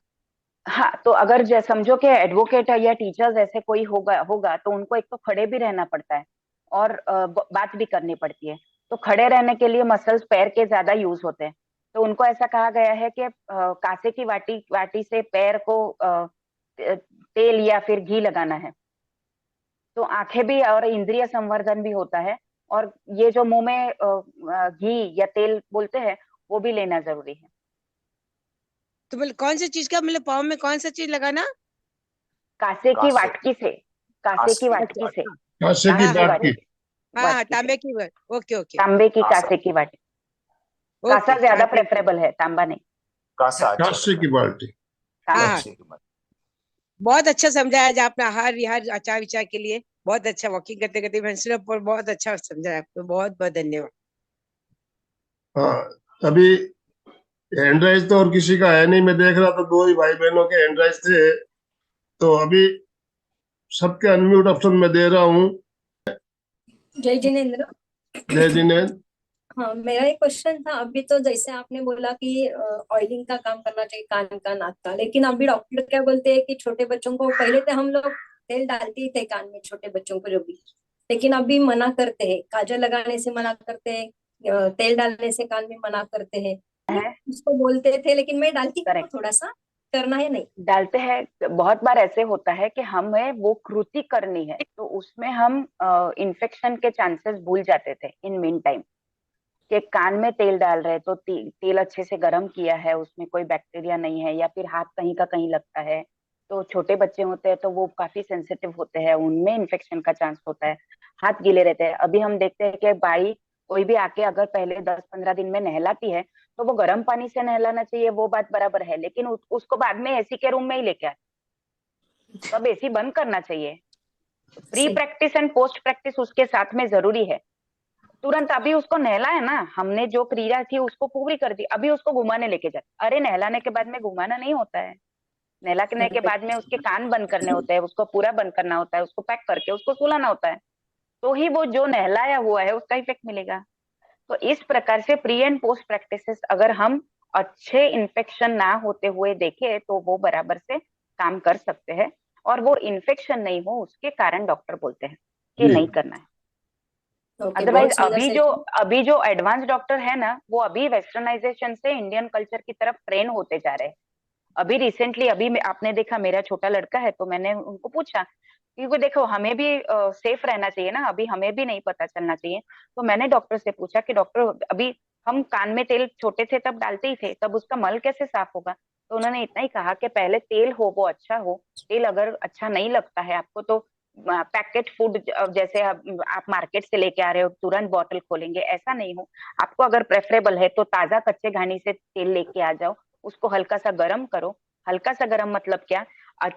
हाँ, तो अगर समझो कि एडवोकेट या टीचर्स ऐसे कोई होगा तो उनको एक तो खड़े भी रहना पड़ता है और बात भी करनी पड़ती है। तो खड़े रहने के लिए मसल्स पैर के ज्यादा यूज होते हैं। तो उनको ऐसा कहा गया है कि कांसे की वाटी से पैर को तेल या फिर घी लगाना है। तो आंखें भी और इंद्रिय संवर्धन भी होता है, और ये जो मुंह में घी या तेल बोलते हैं वो भी लेना जरूरी है। तो मतलब कौन सी चीज का, मतलब पाँव में कौन सा चीज लगाना? कांसे की वाटकी से, कांसे की वाटकी से, कांसे की हाँ बात की। हाँ, तांबे की बात। Okay okay. तांबे की कांसे की वाटी। कांसा ओके, ज्यादा हाँ, thank you। प्रेफरेबल है, तांबा नहीं। कांसे की बाल्टी। हाँ कांसे। हाँ, बहुत अच्छा समझाया आज आपने, आहार विहार आचार विचार के लिए। बहुत अच्छा, वॉकिंग करते करते मैं सुना, पर बहुत अच्छा समझाया आपको, बहुत बहुत धन्यवाद। हाँ, अभी हैंड राइज तो और किसी का है नहीं, मैं देख रहा था दो ही भाई बहनों के हैंड राइज थे, तो अभी सबके अनम्यूट ऑप्शन में दे रहा हूँ। जय जिनेंद्र। जय जिनेंद्र। हाँ, मेरा एक क्वेश्चन था। अभी तो जैसे आपने बोला कि ऑयलिंग का काम करना चाहिए कान का, नाक का, लेकिन अभी डॉक्टर क्या बोलते हैं कि छोटे बच्चों को, पहले तो हम लोग तेल डालते ही थे कान में छोटे बच्चों को जो भी, लेकिन अभी मना करते हैं, काजल लगाने से मना करते हैं, तेल डालने से कान में मना करते हैं। है उसको बोलते थे, लेकिन मैं डालती हूँ, करेक्ट, थोड़ा सा करना है नहीं। डालते हैं। बहुत बार ऐसे होता है कि हमें वो कृति करनी है तो उसमें हम इन्फेक्शन के चांसेस भूल जाते थे इन मीन टाइम, कि कान में तेल डाल रहे तो तेल अच्छे से गर्म किया है, उसमें कोई बैक्टीरिया नहीं है, या फिर हाथ कहीं का कहीं लगता है। तो छोटे बच्चे होते हैं तो वो काफी सेंसिटिव होते हैं, उनमें इन्फेक्शन का चांस होता है, हाथ गीले रहते हैं। अभी हम देखते हैं कि बाई कोई भी आके अगर पहले 10-15 दिन में नहलाती है तो वो गर्म पानी से नहलाना चाहिए, वो बात बराबर है, लेकिन उसको बाद में एसी के रूम में ही लेके आए, तब एसी बंद करना चाहिए। प्री सही। प्रैक्टिस एंड पोस्ट प्रैक्टिस उसके साथ में जरूरी है। तुरंत अभी उसको नहला है ना हमने, जो क्रिया थी उसको पूरी कर दी, अभी उसको घुमाने लेके जाते। अरे नहलाने के बाद में घुमाना नहीं होता है, नहलाने के बाद में उसके कान बंद करने होते हैं, उसको पूरा बंद करना होता है, उसको पैक करके उसको सुलाना होता है, तो ही वो जो नहलाया हुआ है उसका इफेक्ट मिलेगा। तो इस प्रकार से प्री एंड पोस्ट प्रैक्टिसेस अगर हम अच्छे इन्फेक्शन ना होते हुए देखें तो वो बराबर से काम कर सकते हैं, और वो इन्फेक्शन नहीं हो उसके कारण डॉक्टर बोलते हैं कि जी। नहीं करना है। ओके, अदरवाइज बहुत सुंदर से। अभी जो एडवांस डॉक्टर है ना, वो अभी वेस्टर्नाइजेशन से इंडियन कल्चर की तरफ ट्रेन होते जा रहे हैं। अभी रिसेंटली आपने देखा, मेरा छोटा लड़का है तो मैंने उनको पूछा, क्योंकि देखो हमें भी सेफ रहना चाहिए ना, अभी हमें भी नहीं पता चलना चाहिए। तो मैंने डॉक्टर से पूछा कि डॉक्टर अभी हम कान में तेल छोटे थे तब डालते ही थे, तब उसका मल कैसे साफ होगा? तो उन्होंने इतना ही कहा कि पहले तेल हो वो अच्छा हो, तेल अगर अच्छा नहीं लगता है आपको तो पैकेट फूड जैसे आप मार्केट से लेके आ रहे हो तुरंत बॉटल खोलेंगे, ऐसा नहीं हो। आपको अगर प्रेफरेबल है तो ताजा कच्चे घानी से तेल लेके आ जाओ, उसको हल्का सा गर्म करो। हल्का सा गर्म मतलब क्या,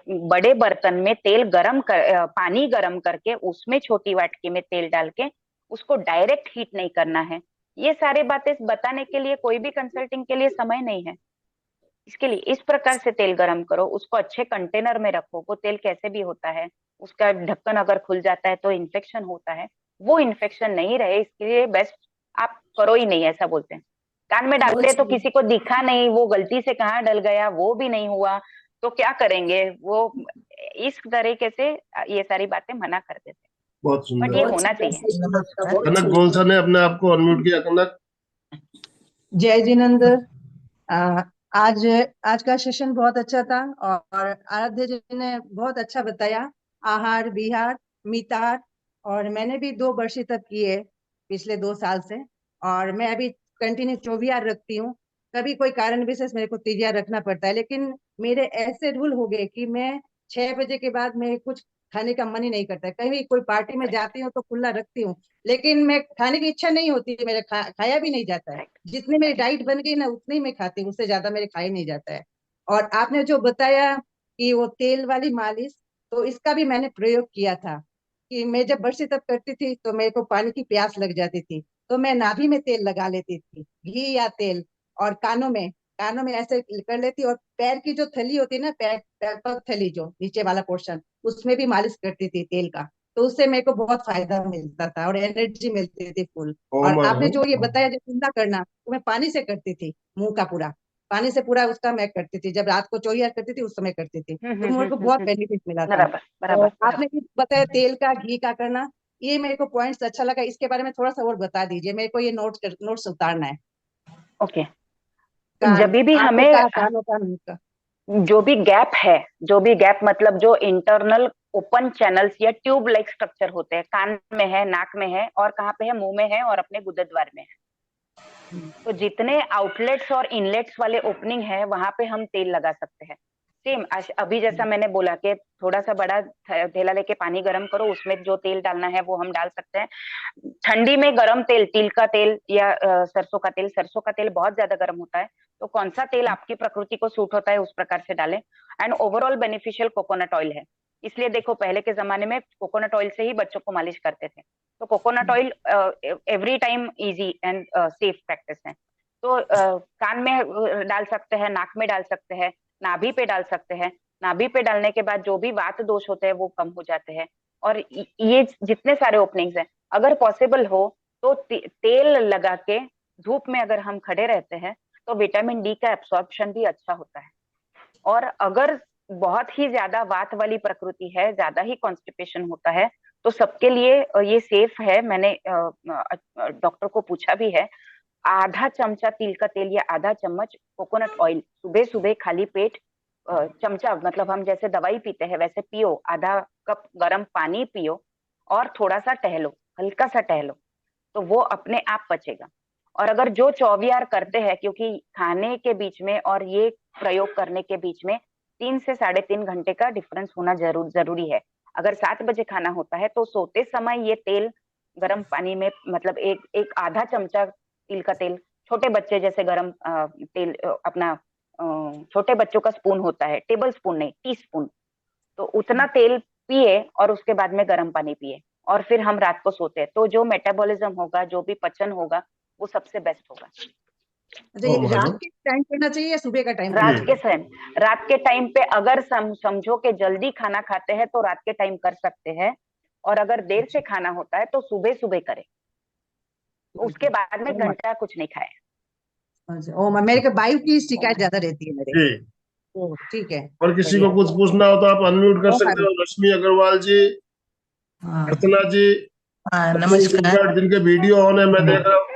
बड़े बर्तन में पानी गर्म करके उसमें छोटी वाटकी में तेल डाल के उसको डायरेक्ट हीट नहीं करना है। ये सारे बातें बताने के लिए कोई भी कंसल्टिंग के लिए समय नहीं है। इसके लिए इस प्रकार से तेल गरम करो, उसको अच्छे कंटेनर में रखो। वो तेल कैसे भी होता है, उसका ढक्कन अगर खुल जाता है तो इन्फेक्शन होता है, वो इन्फेक्शन नहीं रहे इसके लिए बेस्ट आप करो ही नहीं, ऐसा बोलते हैं। कान में डालते हैं तो किसी को दिखा नहीं, वो गलती से कहाँ डल गया वो भी नहीं हुआ, तो क्या करेंगे वो। इस तरीके से ये सारी बातें मना करते थे, बहुत बट ये सुंदर। होना चाहिए। नमस्कार, बहुत कनक सुंदर। गोलसा ने अपने आप को अनम्यूट किया। कनक, जय जिनेंद्र। आ, आज आज का सेशन बहुत अच्छा था और आराध्य जी ने बहुत अच्छा बताया, आहार विहार मितार। और मैंने भी 2 वर्षी तक किए पिछले 2 साल से, और मैं अभी कंटिन्यू 24 रखती हूँ। कभी कोई कारण विशेष मेरे को 3 रखना पड़ता है, लेकिन मेरे ऐसे रूल हो गए कि मैं 6 बजे के बाद मैं कुछ खाने का मन ही नहीं करता है। कहीं कोई पार्टी में जाती हूँ तो खुला रखती हूँ, लेकिन मैं खाने की इच्छा नहीं होती है, मेरे खाया भी नहीं जाता है। जितनी मेरी डाइट बन गई ना उतनी मैं खाती हूँ, उससे ज्यादा मेरे खाया नहीं जाता है। और आपने जो बताया कि वो तेल वाली मालिश, तो इसका भी मैंने प्रयोग किया था कि मैं जब बरसी तब करती थी तो मेरे को पानी की प्यास लग जाती थी, तो मैं नाभि में तेल लगा लेती थी, घी या तेल, और कानों में ऐसे कर लेती, और पैर की जो थली होती है ना, पैर पर थली जो नीचे वाला पोर्शन, उसमें भी मालिश करती थी तेल का। तो उससे मेरे को बहुत फायदा मिलता था और एनर्जी मिलती थी फुल। और आपने जो ये बताया जो कुंडा करना, तो मैं पानी से करती थी, मुंह का पूरा पानी से पूरा उसका मैं करती थी, जब रात को चौहियार करती थी उस समय करती थी, तो मेरे को बहुत बेनिफिट मिला था। बराबर बराबर और आपने भी बताया तेल का घी का करना, ये मेरे को पॉइंट्स अच्छा लगा। इसके बारे में थोड़ा सा और बता दीजिए, मेरे को ये नोट्स उतारना है। ओके। जब भी आंखों हमें का, कानों का, मुंह का। जो भी गैप मतलब जो इंटरनल ओपन चैनल्स या ट्यूब लाइक स्ट्रक्चर होते हैं, कान में है, नाक में है, और कहाँ पे है, मुंह में है और अपने गुदद्वार में है। तो जितने आउटलेट्स और इनलेट्स वाले ओपनिंग है वहां पे हम तेल लगा सकते हैं। सेम अभी जैसा मैंने बोला कि थोड़ा सा बड़ा थैला लेके पानी गर्म करो, उसमें जो तेल डालना है वो हम डाल सकते हैं। ठंडी में गर्म तेल, तिल का तेल या सरसों का तेल बहुत ज्यादा गर्म होता है, तो कौन सा तेल आपकी प्रकृति को सूट होता है उस प्रकार से डालें। And overall beneficial coconut oil है, इसलिए देखो पहले के जमाने में कोकोनट ऑयल से ही बच्चों को मालिश करते थे। तो coconut oil every time easy and safe practice है। तो कान में डाल सकते हैं, नाक में डाल सकते हैं, नाभि पे डाल सकते हैं। नाभि पे डालने के बाद जो भी वात दोष होते हैं वो कम हो जाते हैं। और ये जितने सारे ओपनिंग्स हैं, अगर पॉसिबल हो तो तेल लगा के धूप में अगर हम खड़े रहते हैं तो विटामिन डी का एब्सॉर्प्शन भी अच्छा होता है। और अगर बहुत ही ज्यादा वात वाली प्रकृति है, ज्यादा ही कॉन्स्टिपेशन होता है, तो सबके लिए ये सेफ है। मैंने डॉक्टर को पूछा भी है, आधा चमचा तिल का तेल या आधा चम्मच कोकोनट ऑयल सुबह सुबह खाली पेट, चमचा मतलब हम जैसे दवाई पीते हैं वैसे पियो, आधा कप गर्म पानी पियो और थोड़ा सा टहलो, हल्का सा टहलो, तो वो अपने आप पचेगा। और अगर जो 24 करते हैं, क्योंकि खाने के बीच में और ये प्रयोग करने के बीच में 3 से 3.5 घंटे का डिफरेंस होना जरूरी है। अगर 7 बजे खाना होता है तो सोते समय ये तेल गर्म पानी में, मतलब एक आधा चमचा तिल का तेल, छोटे बच्चे जैसे गर्म तेल, अपना छोटे बच्चों का स्पून होता है, टेबल स्पून नहीं, टी स्पून, तो उतना तेल पिए और उसके बाद में गर्म पानी पिए, और फिर हम रात को सोते हैं, तो जो मेटाबॉलिज्म होगा, जो भी पचन होगा, वो सबसे बेस्ट होगा। अच्छा, ये रात के टाइम करना चाहिए या सुबह का टाइम? रात के टाइम पे अगर समझो कि जल्दी खाना खाते हैं तो रात के टाइम कर सकते हैं, और अगर देर से खाना होता है तो सुबह सुबह करें, उसके बाद में घंटा कुछ नहीं खाए। मेरे को वायु की शिकायत ज्यादा रहती है मेरे। ठीक है। और किसी को कुछ पूछना हो तो आप अनम्यूट कर सकते हो। रश्मि अग्रवाल जी, अर्चना जी, नमस्कार। जिनके वीडियो ऑन है मैं देख रहा हूँ।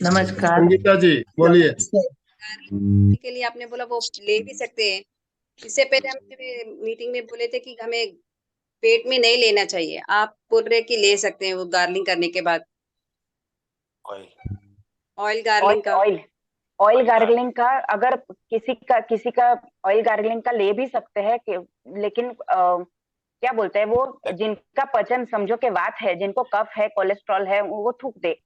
नमस्कार। संगीता जी बोलिए। के लिए आपने बोला वो ले भी सकते हैं। इससे पहले हमने मीटिंग में बोले थे कि हमें पेट में नहीं लेना चाहिए, आप बोल रहे कि ले सकते हैं वो गार्लिंग करने के बाद। ऑयल गार्लिंग का, ऑयल गार्गलिंग का अगर किसी का ऑयल गार्गलिंग का ले भी सकते हैं लेकिन क्या बोलते हैं वो, जिनका पचन समझो के वात है, जिनको कफ है, कोलेस्ट्रॉल है, वो थूक दे।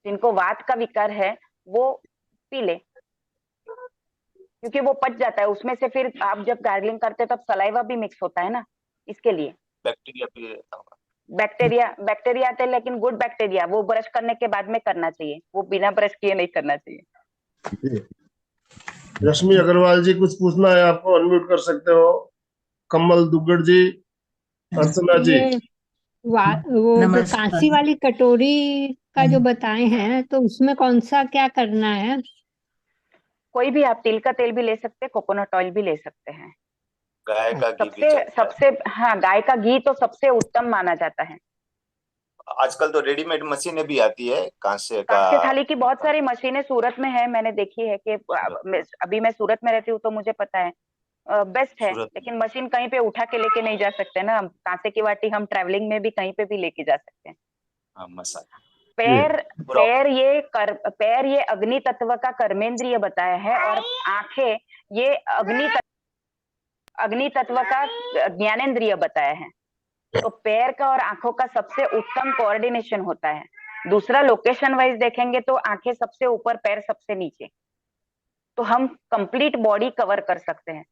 जिनको वात का विकार है वो पी ले, क्योंकि वो पच जाता है उसमें से। फिर आप जब गार्गलिंग करते तब सलाइवा भी मिक्स होता है ना, इसके लिए बैक्टीरिया आते हैं, लेकिन गुड बैक्टीरिया, वो ब्रश करने के बाद में करना चाहिए, वो बिना ब्रश किए नहीं करना चाहिए। रश्मि अग्रवाल जी, कुछ पूछना है आपको, अनम्यूट कर सकते हो। कमल दुग्गड़ जी, अर्चना जी। वो जो नमस्कार। कांसी वाली कटोरी का जो बताए हैं तो उसमें कौन सा क्या करना है? कोई भी, आप तिल का तेल भी ले सकते हैं, कोकोनट ऑयल भी ले सकते हैं। गाय का घी भी सबसे चलता है। सबसे हाँ, गाय का घी तो सबसे उत्तम माना जाता है। आजकल तो रेडीमेड मशीनें भी आती है कांसे का। कांस्य थाली की बहुत सारी मशीनें सूरत में है, मैंने देखी है कि अभी मैं सूरत में रहती हूँ तो मुझे पता है, बेस्ट है। सूरत लेकिन मशीन कहीं पे उठा के लेके नहीं जा सकते ना, हम कांसे की वाटी हम ट्रैवलिंग में भी कहीं पे भी लेके जा सकते हैं। हाँ, मसाला पैर ये अग्नि तत्व का कर्मेंद्रिय बताया है, और आंखें ये अग्नि तत्व का ज्ञानेंद्रिय बताया है। तो पैर का और आंखों का सबसे उत्तम कोऑर्डिनेशन होता है। दूसरा, लोकेशन वाइज देखेंगे तो आंखें सबसे ऊपर, पैर सबसे नीचे, तो हम कंप्लीट बॉडी कवर कर सकते हैं।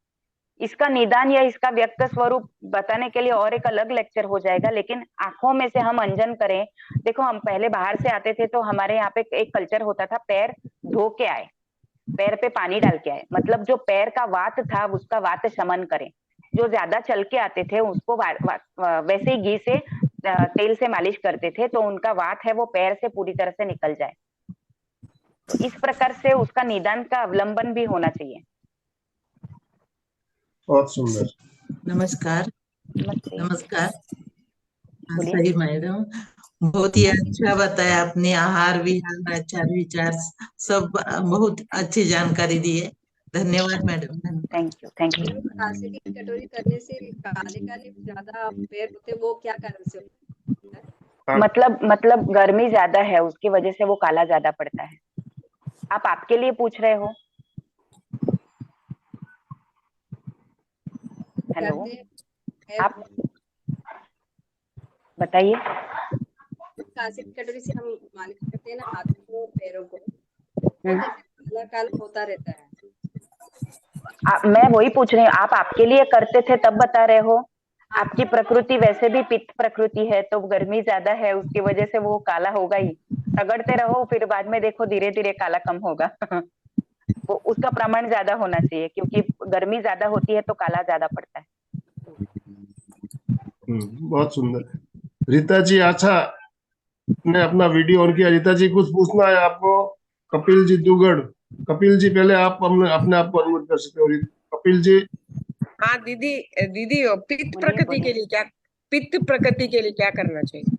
इसका निदान या इसका व्यक्त स्वरूप बताने के लिए और एक अलग लेक्चर हो जाएगा, लेकिन आंखों में से हम अंजन करें। देखो, हम पहले बाहर से आते थे तो हमारे यहाँ पे एक कल्चर होता था, पैर धो के आए, पैर पे पानी डाल के आए, मतलब जो पैर का वात था उसका वात शमन करें। जो ज्यादा चल के आते थे उसको वैसे ही घी से तेल से मालिश करते थे, तो उनका वात है वो पैर से पूरी तरह से निकल जाए। तो इस प्रकार से उसका निदान का अवलंबन भी होना चाहिए। बहुत सुंदर। नमस्कार। नमस्ते। नमस्कार। बोलिए। सही मैडम, बहुत ही अच्छा बताया आपने। आहार विहार आचार विचार सब बहुत अच्छी जानकारी दी है। धन्यवाद madam. Thank you, thank you. कांसे की कटोरी करने से काले काले ज्यादा पैर होते, वो क्या कारण से होता है? मतलब गर्मी ज्यादा है उसकी वजह से वो काला ज्यादा पड़ता है। आप आपके लिए पूछ रहे हो? हेलो, आप बताइए। कांसे की कटोरी से हम मालिश करते हैं ना हाथों को, पैरों को, वो कैसे काला काला होता रहता है? मैं वही पूछ रही हूँ, आप आपके लिए करते थे तब बता रहे हो? आपकी प्रकृति वैसे भी पित्त प्रकृति है, तो गर्मी ज्यादा है उसकी वजह से वो काला होगा ही। रगड़ते रहो, फिर बाद में देखो धीरे धीरे काला कम होगा। वो उसका प्रमाण ज्यादा होना चाहिए, क्योंकि गर्मी ज्यादा होती है तो काला ज्यादा पड़ता है। बहुत सुंदर। रीता जी, अच्छा, ने अपना वीडियो ऑन किया। रीता जी, कुछ पूछना है आपको? कपिल जी दुगड़, कपिल जी पहले आप अपने आप को अनम्यूट कर सकते हो। कपिल जी। हाँ दीदी, दीदी पित्त बोलिए, प्रकृति बोलिए। के लिए क्या, पित्त प्रकृति के लिए क्या करना चाहिए?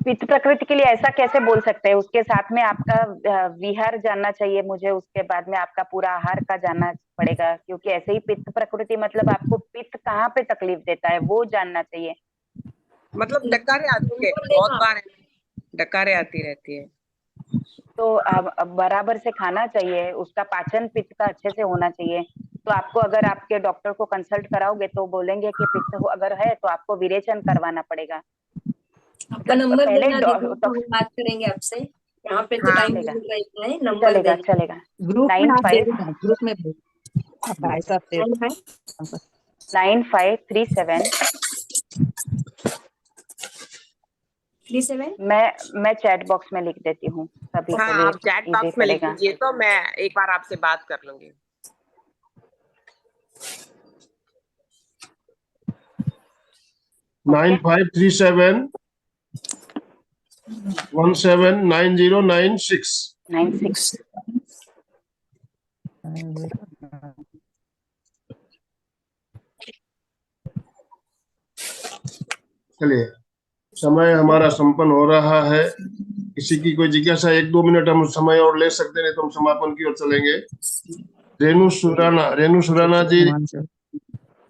पित्त प्रकृति के लिए ऐसा कैसे बोल सकते हैं? उसके साथ में आपका विहार जानना चाहिए मुझे, उसके बाद में आपका पूरा आहार का जानना पड़ेगा, क्योंकि ऐसे ही पित्त प्रकृति मतलब आपको पित्त कहाँ पे तकलीफ देता है वो जानना चाहिए। मतलब डकारे आती है, बहुत बार डकारे आती रहती है, तो अब बराबर से खाना चाहिए, उसका पाचन पित्त का अच्छे से होना चाहिए। तो आपको, अगर आपके डॉक्टर को कंसल्ट कराओगे तो बोलेंगे कि पित्त अगर है तो आपको विरेचन करवाना पड़ेगा। आपका नंबर पहले देना दीदी, तो हम बात करेंगे आपसे। यहाँ पे तो टाइम चलेगा, नहीं रहता है, नंबर चलेगा, देना। चलेगा। ग्रुप में आप दे 95 देना, ग्रुप में भेज आप भाई साहब से 9537 37। मैं चैट बॉक्स में लिख देती हूँ, सभी हाँ के लिए आप चैट इजी बॉक्स में लिख पड़ेगा। दीजिए, तो मैं एक बार आपसे बात कर लूंगी। 9537 179096 96। चलिए, समय हमारा संपन्न हो रहा है। किसी की कोई जिज्ञासा 1-2 मिनट हम समय और ले सकते हैं, तो हम समापन की ओर चलेंगे। रेणु सुराना जी,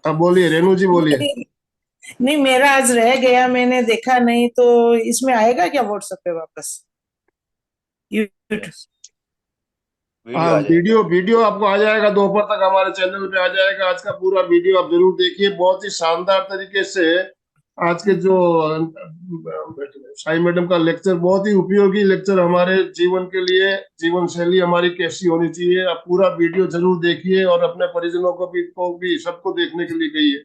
अब बोलिए। रेणु जी बोलिए। नहीं, मेरा आज रह गया, मैंने देखा नहीं, तो इसमें आएगा क्या व्हाट्सएप पे वापस? हाँ, वीडियो आपको आ जाएगा, दोपहर तक हमारे चैनल पे आ जाएगा। आज का पूरा वीडियो आप जरूर देखिए। बहुत ही शानदार तरीके से आज के जो साई मैडम का लेक्चर, बहुत ही उपयोगी लेक्चर हमारे जीवन के लिए, जीवन शैली हमारी कैसी होनी चाहिए। आप पूरा वीडियो जरूर देखिए और अपने परिजनों को भी सबको देखने के लिए कहिए।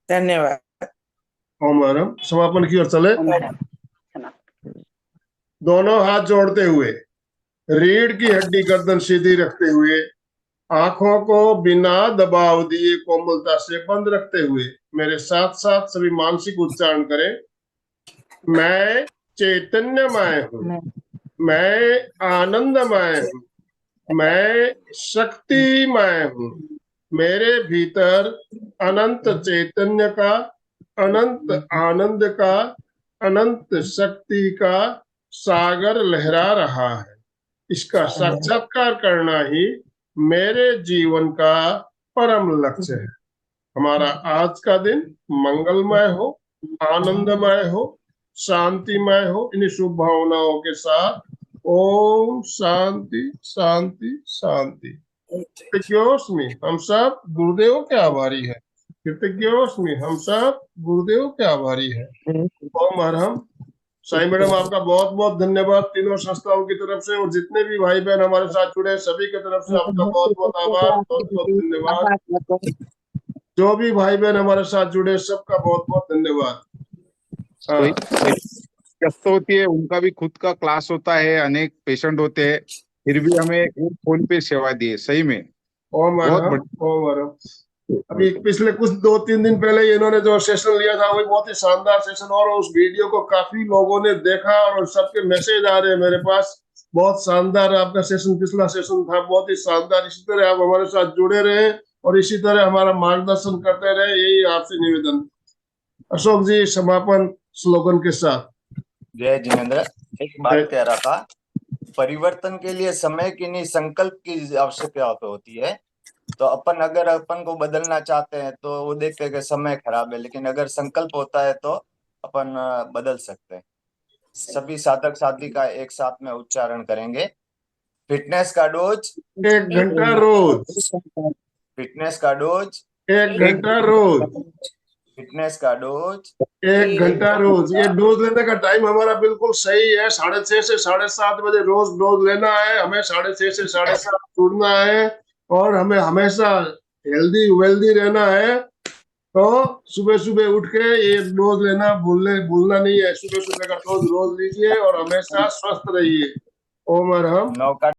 धन्यवाद। ओम मैडम, समापन की ओर चले। दोनों हाथ जोड़ते हुए, रीढ़ की हड्डी गर्दन सीधी रखते हुए, आंखों को बिना दबाव दिए कोमलता से बंद रखते हुए मेरे साथ साथ सभी मानसिक उच्चारण करें। मैं चैतन्यमय हूँ, मैं आनंदमय हूँ, मैं शक्तिमय हूँ। मेरे भीतर अनंत चैतन्य का, अनंत आनंद का, अनंत शक्ति का सागर लहरा रहा है। इसका साक्षात्कार करना ही मेरे जीवन का परम लक्ष्य है। हमारा आज का दिन मंगलमय हो, आनंदमय हो, शांतिमय हो। इन शुभ भावनाओं के साथ ओम शांति शांति शांति। कृतज्ञोस्मि हम सब गुरुदेव के आभारी है। कृतज्ञोस्मि हम सब गुरुदेव के आभारी है। ओम अरहम। साईं मैडम आपका बहुत बहुत धन्यवाद तीनों संस्थाओं की तरफ से, और जितने भी भाई बहन हमारे साथ जुड़े सभी की तरफ से आपका बहुत बहुत आभार, बहुत बहुत धन्यवाद। जो भी भाई बहन हमारे साथ जुड़े सबका बहुत बहुत धन्यवाद। कोई व्यस्त होती है, उनका भी खुद का क्लास होता है, अनेक पेशेंट होते हैं, फिर भी हमें एक फोन पे सेवा दी है। सही में ओम बहुत अरहम, ओम अरहम। अभी पिछले कुछ 2-3 दिन पहले इन्होंने जो सेशन लिया था वो बहुत ही शानदार सेशन, और उस वीडियो को काफी लोगों ने देखा और सबके मैसेज आ रहे हैं मेरे पास। बहुत शानदार आपका सेशन, पिछला सेशन था, बहुत ही शानदार। इसी तरह आप हमारे साथ जुड़े रहे और इसी तरह हमारा मार्गदर्शन करते रहे, यही आपसे निवेदन। अशोक जी समापन स्लोगन के साथ। जय जिनेंद्र। एक बात कह रहा था, परिवर्तन के लिए समय की नहीं संकल्प की आवश्यकता होती है। तो अगर अपन को बदलना चाहते हैं तो वो देखते हैं कि समय खराब है, लेकिन अगर संकल्प होता है तो अपन बदल सकते हैं। सभी साधक साधिका एक साथ में उच्चारण करेंगे। फिटनेस का डोज 1 घंटा रोज, फिटनेस का डोज 1 घंटा रोज, फिटनेस का डोज 1 घंटा रोज। ये डोज लेने का टाइम हमारा बिल्कुल सही है, 6:30 से 7:30 बजे रोज डोज लेना है। हमें 6:30 से 7:30 जुड़ना है और हमें हमेशा हेल्दी वेल्दी रहना है। तो सुबह सुबह उठ के ये डोज लेना भूलना नहीं है। सुबह सुबह का डोज रोज लीजिए और हमेशा स्वस्थ रहिए। ओम अरहम। 9 का